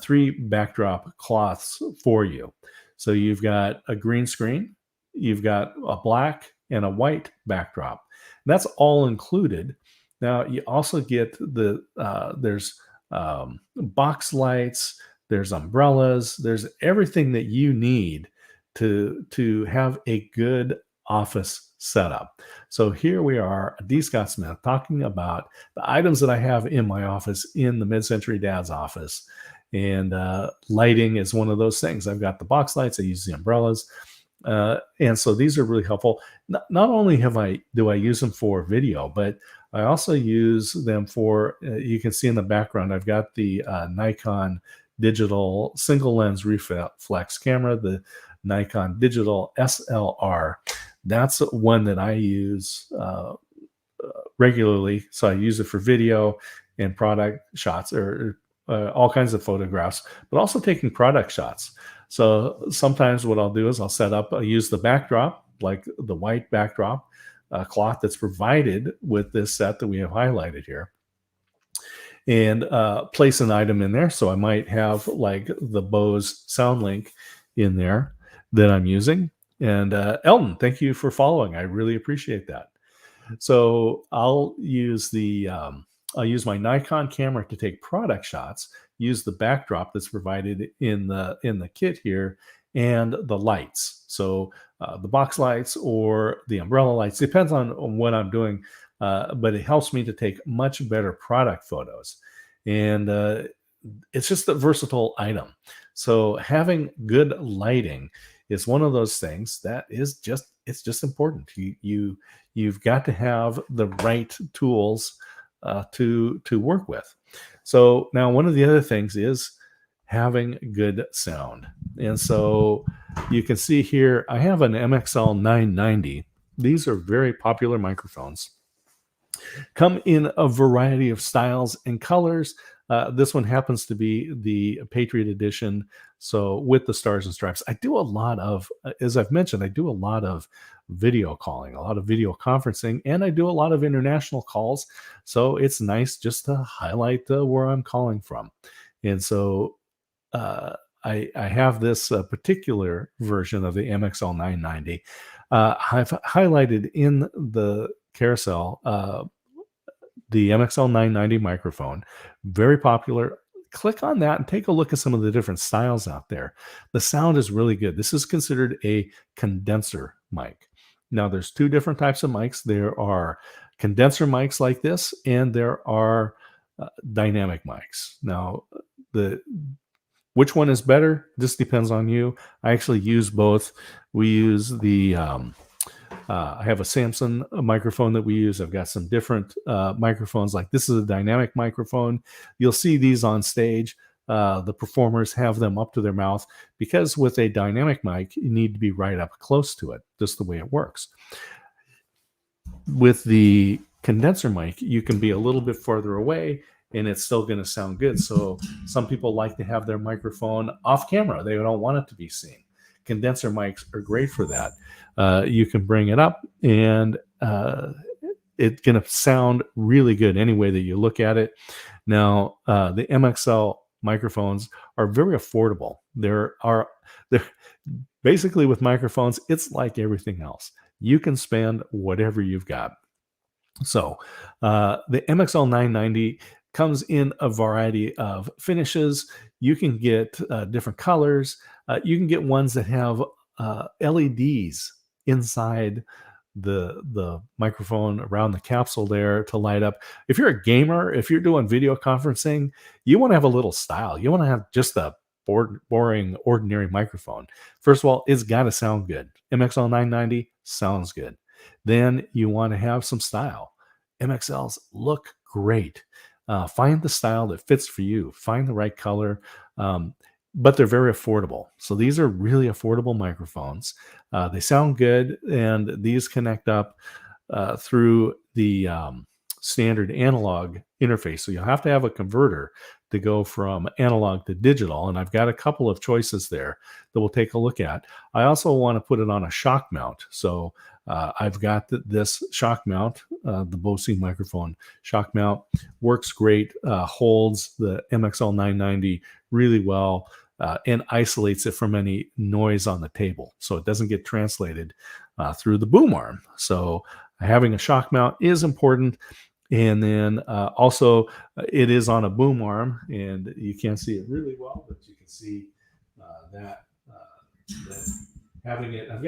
3 backdrop cloths for you. So you've got a green screen, you've got a black and a white backdrop. And that's all included. Now you also get there's box lights, there's umbrellas, there's everything that you need to have a good office setup. So here we are, D. Scott Smith, talking about the items that I have in my office in the Mid-Century Dad's office. And lighting is one of those things. I've got the box lights, I use the umbrellas. And so these are really helpful. Not only do I use them for video, but I also use them for, you can see in the background, I've got the Nikon digital single lens reflex camera, the Nikon Digital SLR. That's one that I use regularly. So I use it for video and product shots, or all kinds of photographs, but also taking product shots. So sometimes what I'll do is I'll use the backdrop, like the white backdrop cloth that's provided with this set that we have highlighted here, and place an item in there. So I might have like the Bose SoundLink in there that I'm using. And Elton, thank you for following. I really appreciate that. So I'll use my Nikon camera to take product shots, use the backdrop that's provided in the kit here, and the lights. So the box lights or the umbrella lights, depends on what I'm doing, but it helps me to take much better product photos. And it's just a versatile item. So having good lighting is one of those things that is just important. You've got to have the right tools to work with. So now one of the other things is having good sound. And so you can see here, I have an MXL 990. These are very popular microphones. Come in a variety of styles and colors. This one happens to be the Patriot Edition. So with the stars and stripes, I do a lot of, as I've mentioned, I do a lot of video calling, a lot of video conferencing, and I do a lot of international calls. So it's nice just to highlight where I'm calling from. And so I have this particular version of the MXL 990. I've highlighted in the carousel the MXL 990 microphone, very popular. Click on that and take a look at some of the different styles out there. The sound is really good. This is considered a condenser mic. Now, there's two different types of mics. There are condenser mics like this, and there are dynamic mics. Now, which one is better? This depends on you. I actually use both. We use the I have a Samson microphone that we use. I've got some different microphones. Like this is a dynamic microphone. You'll see these on stage. The performers have them up to their mouth because with a dynamic mic, you need to be right up close to it, just the way it works. With the condenser mic, you can be a little bit further away and it's still going to sound good. So some people like to have their microphone off camera. They don't want it to be seen. Condenser mics are great for that. You can bring it up and it's going to sound really good any way that you look at it. Now, the MXL microphones are very affordable. They're basically, with microphones, it's like everything else. You can spend whatever you've got. So the MXL 990 comes in a variety of finishes. You can get different colors. You can get ones that have LEDs inside the microphone around the capsule there to light up. If you're a gamer, if you're doing video conferencing, you want to have a little style. You want to have just a boring, ordinary microphone. First of all, it's got to sound good. MXL 990 sounds good. Then you want to have some style. MXLs look great. Find the style that fits for you. Find the right color. But they're very affordable. So these are really affordable microphones. They sound good, and these connect up through the standard analog interface. So you'll have to have a converter to go from analog to digital, and I've got a couple of choices there that we'll take a look at. I also want to put it on a shock mount. So I've got this shock mount, the Bose microphone shock mount, works great, holds the MXL 990 really well, and isolates it from any noise on the table, so it doesn't get translated through the boom arm. So having a shock mount is important. And then also it is on a boom arm, and you can't see it really well, but you can see that having it, I've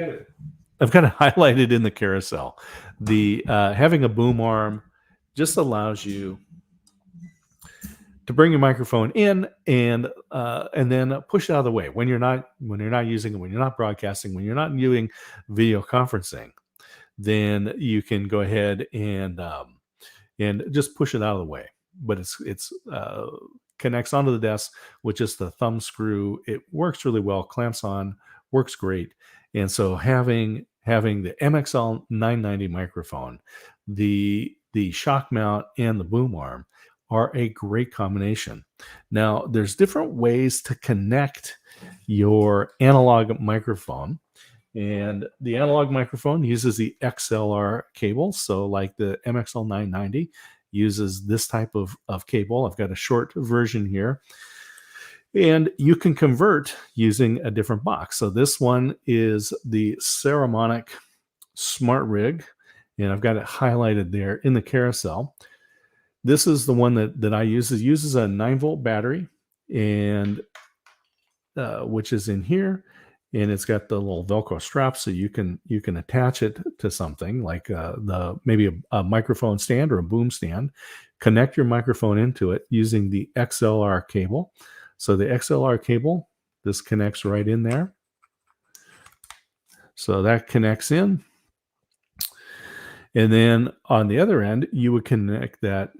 got it highlighted in the carousel. The having a boom arm just allows you to bring your microphone in and then push it out of the way when you're not using it, when you're not broadcasting, when you're not doing video conferencing. Then you can go ahead and just push it out of the way. But it's connects onto the desk with just the thumb screw. It works really well, clamps on, works great. And so having the MXL 990 microphone, the shock mount, and the boom arm are a great combination. Now, there's different ways to connect your analog microphone. And the analog microphone uses the XLR cable. So, like the MXL 990 uses this type of cable. I've got a short version here. And you can convert using a different box. So, this one is the Saramonic Smart Rig. And I've got it highlighted there in the carousel. This is the one that I use. It uses a 9-volt battery, and which is in here, and it's got the little Velcro strap, so you can attach it to something like maybe a microphone stand or a boom stand. Connect your microphone into it using the XLR cable. So the XLR cable, this connects right in there. So that connects in. And then on the other end, you would connect that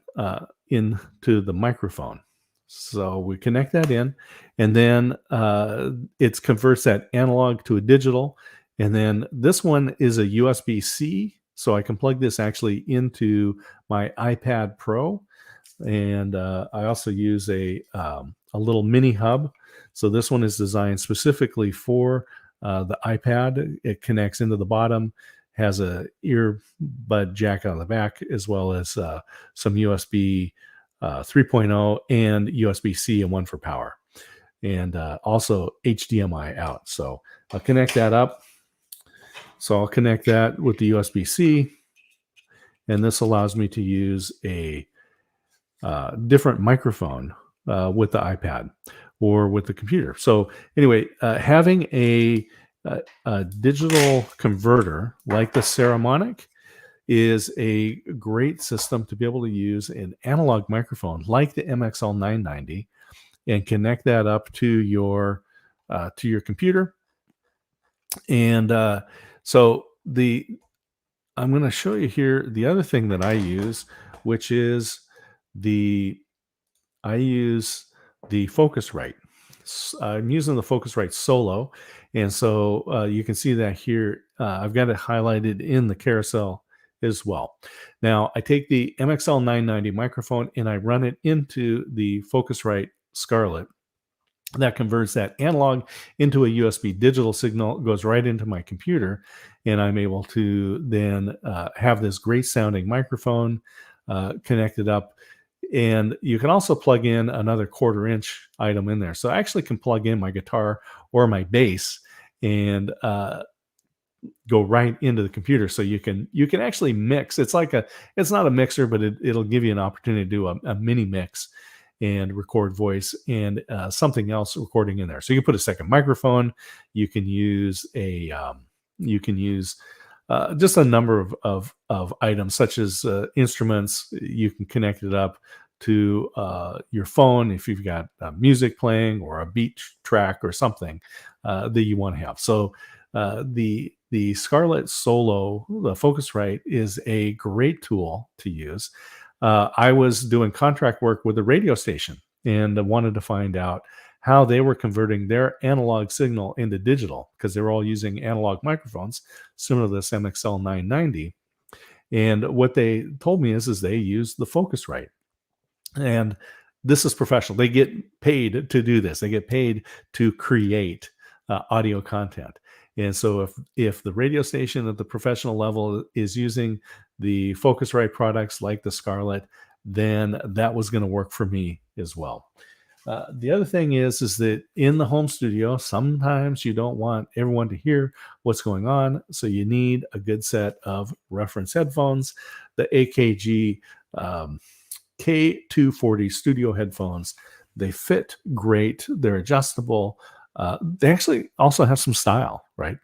into the microphone. So we connect that in, and then it converts that analog to a digital. And then this one is a USB-C, so I can plug this actually into my iPad Pro. And I also use a little mini hub. So this one is designed specifically for the iPad. It connects into the bottom, has a earbud jack on the back, as well as some USB 3.0 and USB-C, and one for power, and also HDMI out. So I'll connect that up. So I'll connect that with the USB-C, and this allows me to use a different microphone with the iPad or with the computer. So anyway, having a digital converter like the Saramonic is a great system to be able to use an analog microphone like the MXL 990 and connect that up to your computer. And so I'm going to show you here the other thing that I use, which is I use the Focusrite. I'm using the Focusrite Solo, and so you can see that here. I've got it highlighted in the carousel as well. Now, I take the MXL 990 microphone and I run it into the Focusrite Scarlett. That converts that analog into a USB digital signal, goes right into my computer, and I'm able to then have this great sounding microphone connected up. And you can also plug in another 1/4-inch item in there. So I actually can plug in my guitar or my bass and go right into the computer. So you can actually mix. It's not a mixer, but it'll give you an opportunity to do a mini mix and record voice and something else recording in there. So you can put a second microphone. You can use just a number of items, such as instruments. You can connect it up to your phone if you've got music playing or a beat track or something that you want to have. So the Scarlett Solo, the Focusrite, is a great tool to use. I was doing contract work with a radio station and wanted to find out how they were converting their analog signal into digital, because they were all using analog microphones similar to this MXL 990. And what they told me is they use the Focusrite. And this is professional. They get paid to do this. They get paid to create audio content. And so if the radio station at the professional level is using the Focusrite products like the Scarlett, then that was going to work for me as well. The other thing is that in the home studio, sometimes you don't want everyone to hear what's going on, so you need a good set of reference headphones. The AKG K240 studio headphones, they fit great. They're adjustable. They actually also have some style, right?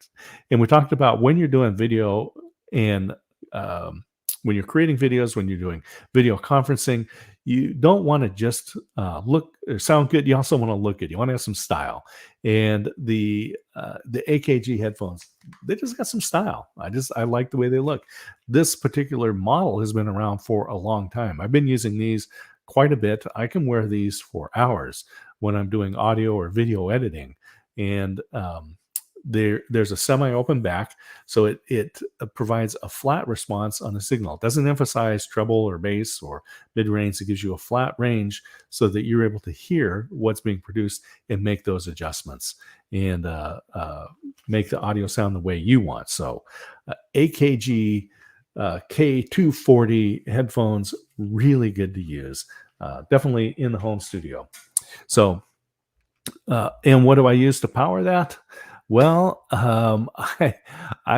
And we talked about when you're doing video and when you're creating videos, when you're doing video conferencing, you don't want to just look or sound good. You also want to look good. You want to have some style. And the AKG headphones, they just got some style. I like the way they look. This particular model has been around for a long time. I've been using these quite a bit. I can wear these for hours when I'm doing audio or video editing, and there's a semi-open back, so it provides a flat response on the signal. It doesn't emphasize treble or bass or mid range. It gives you a flat range so that you're able to hear what's being produced and make those adjustments and make the audio sound the way you want. So, AKG K240 headphones, really good to use. Definitely in the home studio. So, and what do I use to power that? Well, I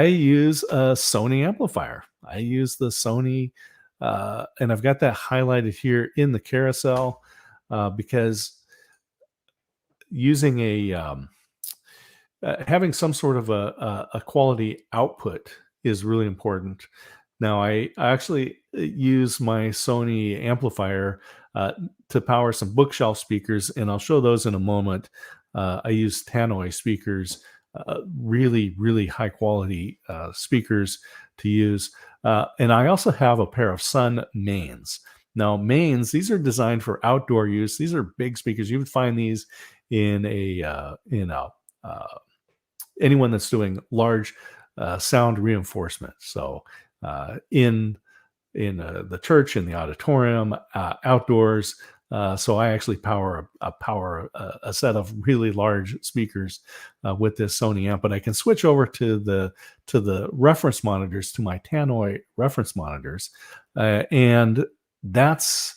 use a Sony amplifier. I use the Sony, and I've got that highlighted here in the carousel because using having some sort of a quality output is really important. Now, I actually use my Sony amplifier to power some bookshelf speakers, and I'll show those in a moment. I use Tannoy speakers, really, really high quality speakers to use. And I also have a pair of Sun mains. Now, mains, these are designed for outdoor use. These are big speakers. You would find these in anyone that's doing large sound reinforcement. So in the church, in the auditorium, outdoors. So I actually power a set of really large speakers with this Sony amp, but I can switch over to the reference monitors, to my Tannoy reference monitors, and that's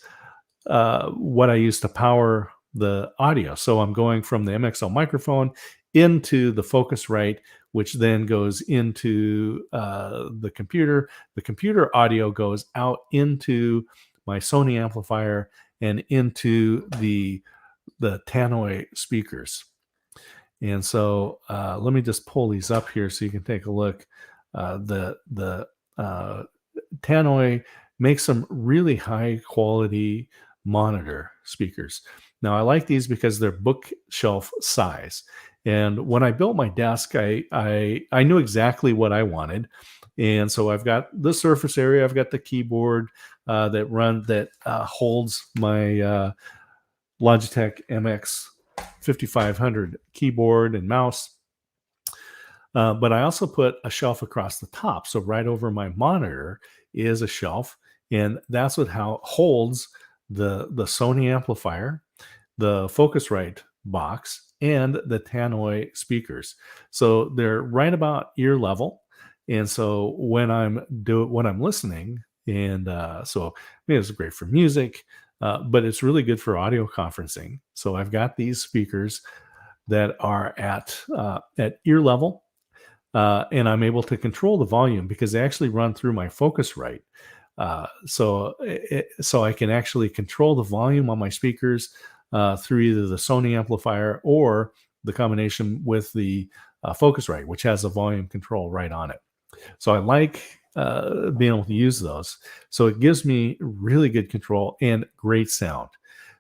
what I use to power the audio. So I'm going from the MXL microphone into the Focusrite, which then goes into the computer. The computer audio goes out into my Sony amplifier and into the Tannoy speakers. And so let me just pull these up here so you can take a look. The Tannoy makes some really high quality monitor speakers. Now I like these because they're bookshelf size. And when I built my desk, I knew exactly what I wanted. And so I've got the surface area, I've got the keyboard that holds my Logitech MX 5500 keyboard and mouse. But I also put a shelf across the top. So right over my monitor is a shelf, and that's what holds the Sony amplifier, the Focusrite box, and the Tannoy speakers. So they're right about ear level. And so when I'm listening, and so it's great for music, but it's really good for audio conferencing. So I've got these speakers that are at ear level, and I'm able to control the volume because they actually run through my Focusrite. So I can actually control the volume on my speakers through either the Sony amplifier or the combination with the Focusrite, which has a volume control right on it. So I like being able to use those. So it gives me really good control and great sound.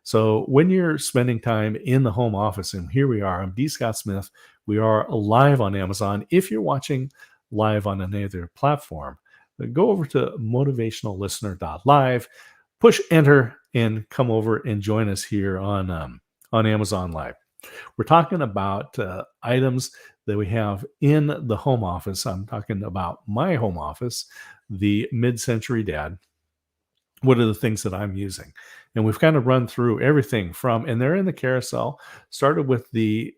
So when you're spending time in the home office, and here we are, I'm D. Scott Smith. We are live on Amazon. If you're watching live on another platform, go over to motivationallistener.live, push enter, and come over and join us here on Amazon Live. We're talking about items that we have in the home office. I'm talking about my home office, the Mid-Century Dad. What are the things that I'm using? And we've kind of run through everything from, and they're in the carousel, started with the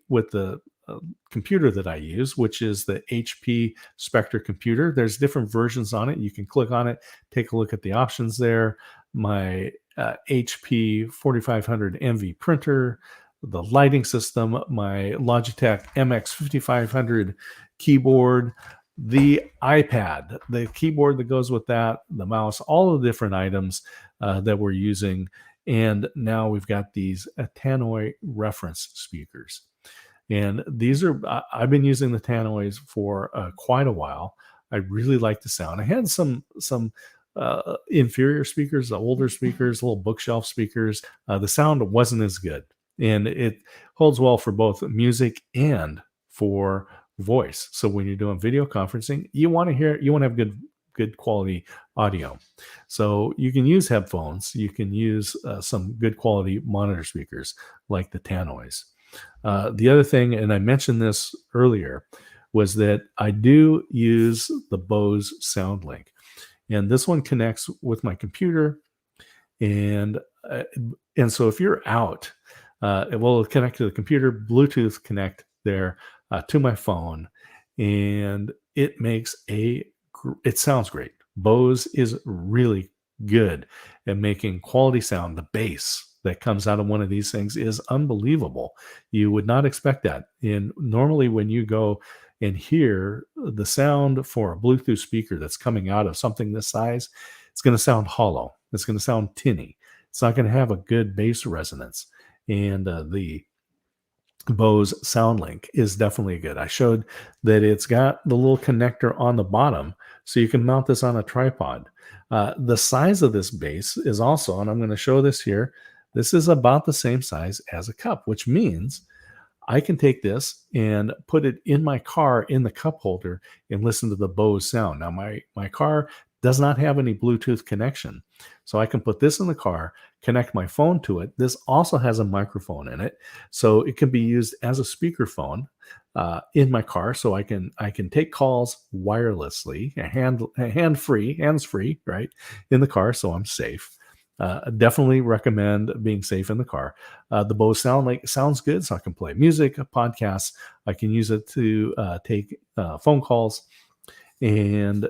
computer that I use, which is the HP Spectre computer. There's different versions on it. You can click on it, take a look at the options there. My HP 4500 MV printer, the lighting system, my Logitech MX 5500 keyboard, the iPad, the keyboard that goes with that, the mouse, all the different items that we're using. And now we've got these Tannoy reference speakers. And these are, I've been using the Tannoys for quite a while. I really like the sound. I had some inferior speakers, the older speakers, little bookshelf speakers. The sound wasn't as good. And it holds well for both music and for voice. So when you're doing video conferencing, you want to have good good quality audio. So you can use headphones. You can use some good quality monitor speakers like the Tannoys. The other thing, and I mentioned this earlier, was that I do use the Bose SoundLink, and this one connects with my computer, and uh, and so if you're out, it will connect to the computer, Bluetooth connect there to my phone, and it makes it sounds great. Bose is really good at making quality sound. The bass that comes out of one of these things is unbelievable. You would not expect that. And normally, when you go and hear the sound for a Bluetooth speaker that's coming out of something this size, it's going to sound hollow. It's going to sound tinny. It's not going to have a good bass resonance. And the Bose SoundLink is definitely good. I showed that it's got the little connector on the bottom, so you can mount this on a tripod. The size of this base is also, and I'm going to show this here, this is about the same size as a cup, which means I can take this and put it in my car in the cup holder and listen to the Bose sound. Now, my car does not have any Bluetooth connection, so I can put this in the car, connect my phone to it. This also has a microphone in it, so it can be used as a speakerphone in my car. So I can take calls wirelessly, hands free, right, in the car, so I'm safe. Definitely recommend being safe in the car. The Bose SoundLink sounds good, so I can play music, podcasts. I can use it to take phone calls, and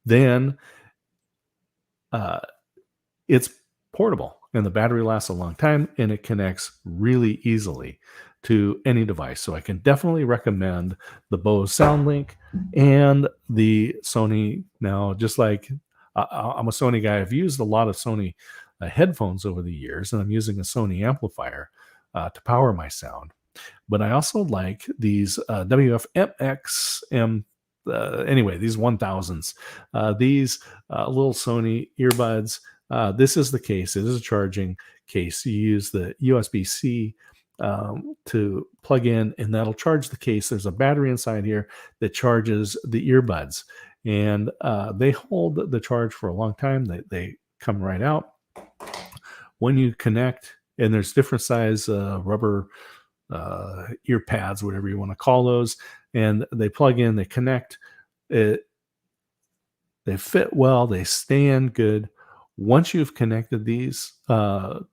then uh, it's portable, and the battery lasts a long time, and it connects really easily to any device. So I can definitely recommend the Bose SoundLink and the Sony. Now, just like I'm a Sony guy, I've used a lot of Sony headphones over the years, and I'm using a Sony amplifier to power my sound. But I also like these WF-MXM. Anyway, these 1000s, these little Sony earbuds. This is the case. It is a charging case. You use the USB-C to plug in, and that'll charge the case. There's a battery inside here that charges the earbuds, and they hold the charge for a long time. They come right out when you connect, and there's different size rubber ear pads, whatever you want to call those, and they plug in, they connect. It, they fit well, they stand good. Once you've connected these to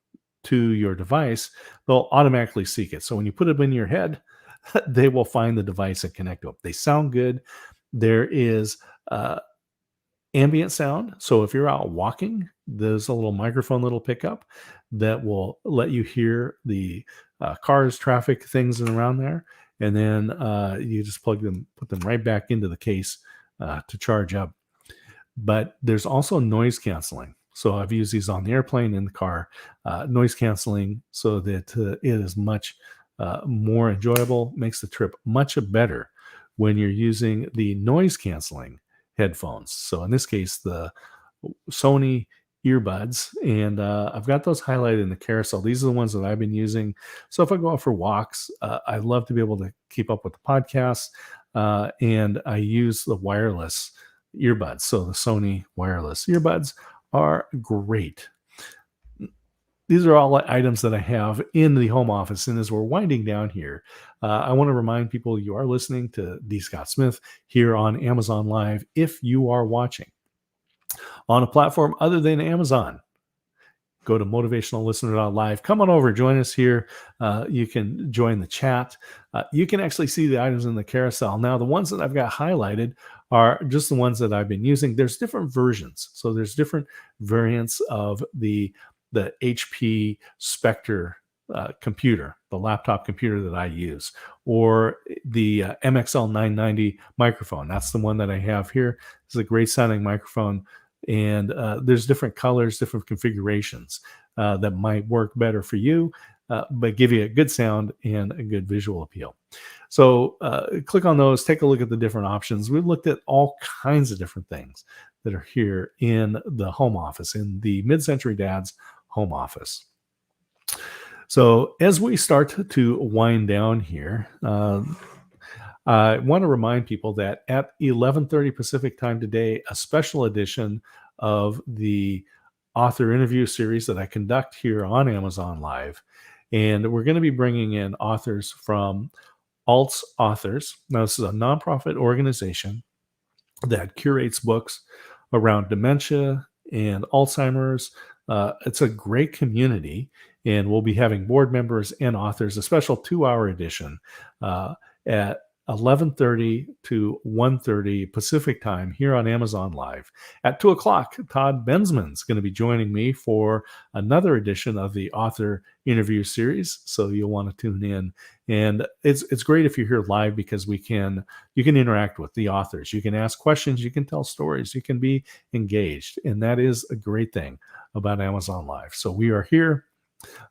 your device, they'll automatically seek it. So when you put them in your head, they will find the device and connect to it. They sound good. There is ambient sound. So if you're out walking, there's a little microphone that'll pick up that will let you hear the cars, traffic, things around there. And then you just put them right back into the case to charge up. But there's also noise canceling. So I've used these on the airplane, in the car, noise canceling, so that it is much more enjoyable, makes the trip much better when you're using the noise canceling headphones. So in this case, the Sony earbuds, and I've got those highlighted in the carousel. These are the ones that I've been using. So if I go out for walks, I love to be able to keep up with the podcasts, and I use the wireless earbuds. So the Sony wireless earbuds are great. These are all items that I have in the home office. And as we're winding down here, I want to remind people you are listening to D. Scott Smith here on Amazon Live. If you are watching on a platform other than Amazon, go to motivationallistener.live. Come on over, join us here. You can join the chat. You can actually see the items in the carousel. Now, the ones that I've got highlighted are just the ones that I've been using. There's different versions. So there's different variants of the HP Spectre computer, the laptop computer that I use, or the MXL 990 microphone. That's the one that I have here. It's a great sounding microphone. And there's different colors, different configurations that might work better for you, but give you a good sound and a good visual appeal. So click on those, take a look at the different options. We've looked at all kinds of different things that are here in the home office, in the Mid-Century Dad's home office. So as we start to wind down here, I want to remind people that at 11:30 Pacific time today, a special edition of the author interview series that I conduct here on Amazon Live. And we're going to be bringing in authors from Alts Authors. Now, this is a nonprofit organization that curates books around dementia and Alzheimer's. It's a great community, and we'll be having board members and authors, a special 2-hour edition at 11:30 to 1:30 Pacific time here on Amazon Live. At 2 o'clock, Todd Bensman's going to be joining me for another edition of the author interview series, so you'll want to tune in. And it's great if you're here live because you can interact with the authors. You can ask questions, you can tell stories, you can be engaged, and that is a great thing about Amazon Live. So we are here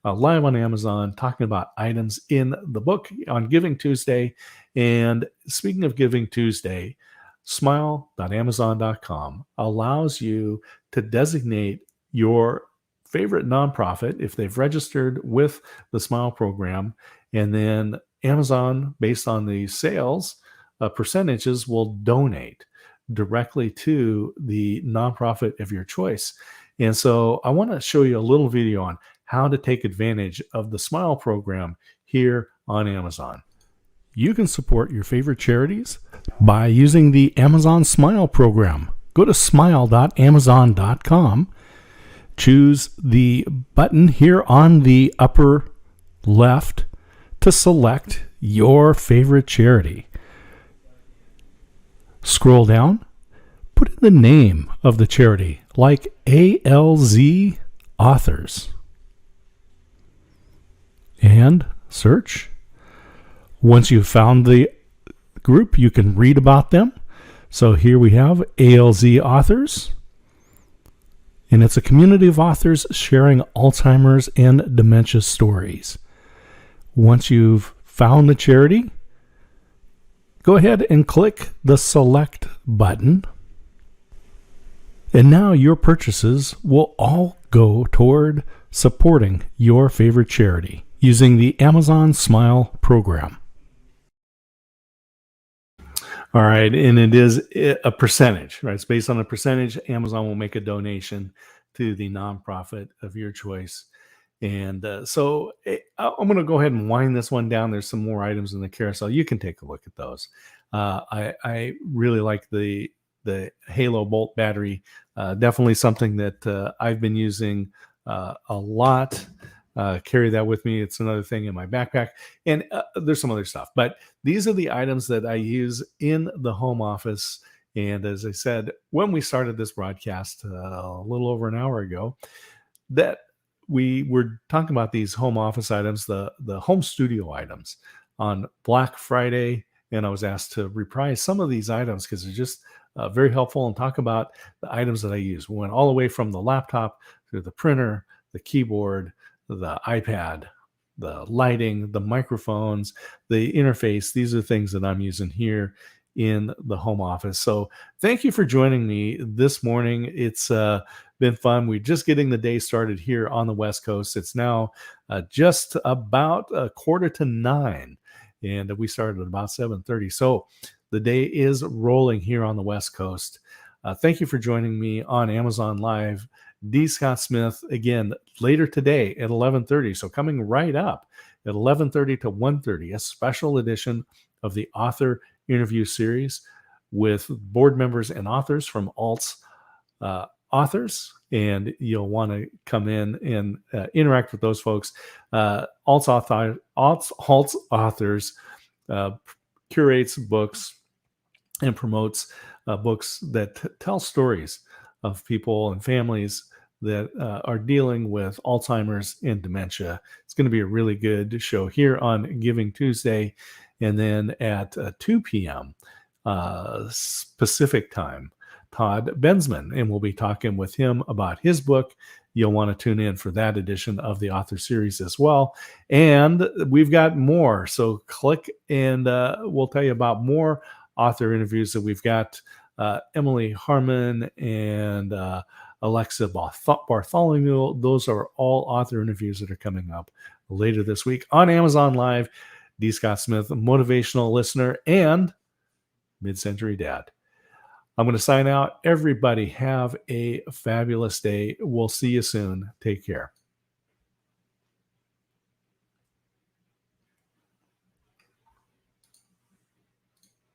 live on Amazon talking about items in the book on Giving Tuesday. And speaking of Giving Tuesday, smile.amazon.com allows you to designate your favorite nonprofit if they've registered with the Smile program, and then Amazon, based on the sales percentages, will donate directly to the nonprofit of your choice. And so I want to show you a little video on how to take advantage of the Smile program here on Amazon. You can support your favorite charities by using the Amazon Smile program. Go to smile.amazon.com, choose the button here on the upper left to select your favorite charity. Scroll down, put in the name of the charity, like ALZ Authors, and search. Once you've found the group, you can read about them. So here we have ALZ Authors, and it's a community of authors sharing Alzheimer's and dementia stories. Once you've found the charity, go ahead and click the Select button. And now your purchases will all go toward supporting your favorite charity using the Amazon Smile program. All right, and it is a percentage, right? It's based on a percentage. Amazon will make a donation to the nonprofit of your choice. And so I'm going to go ahead and wind this one down. There's some more items in the carousel. You can take a look at those. I really like the Halo Bolt battery. Definitely something that I've been using a lot. Carry that with me. It's another thing in my backpack. And there's some other stuff. But these are the items that I use in the home office. And as I said, when we started this broadcast a little over an hour ago, that we were talking about these home office items, the home studio items on Black Friday. And I was asked to reprise some of these items because they're just very helpful, and talk about the items that I use. We went all the way from the laptop to the printer, the keyboard, the iPad, the lighting, the microphones, the interface. These are things that I'm using here in the home office. So thank you for joining me this morning. It's been fun. We're just getting the day started here on the West Coast. It's now just about 8:45, and we started at about 7:30. So the day is rolling here on the West Coast. Thank you for joining me on Amazon Live. D. Scott Smith, again, later today at 11:30. So coming right up at 11:30 to 1:30, a special edition of the author interview series with board members and authors from Alts Authors. And you'll want to come in and interact with those folks. Alts Authors curates books and promotes books that tell stories of people and families that are dealing with Alzheimer's and dementia. It's going to be a really good show here on Giving Tuesday. And then at 2 p.m. Pacific time, Todd Bensman, and we'll be talking with him about his book. You'll want to tune in for that edition of the author series as well. And we've got more. So click and we'll tell you about more author interviews that we've got. Emily Harmon and Alexa Bartholomew. Those are all author interviews that are coming up later this week on Amazon Live. D. Scott Smith, motivational listener and mid-century dad. I'm going to sign out. Everybody have a fabulous day. We'll see you soon. Take care.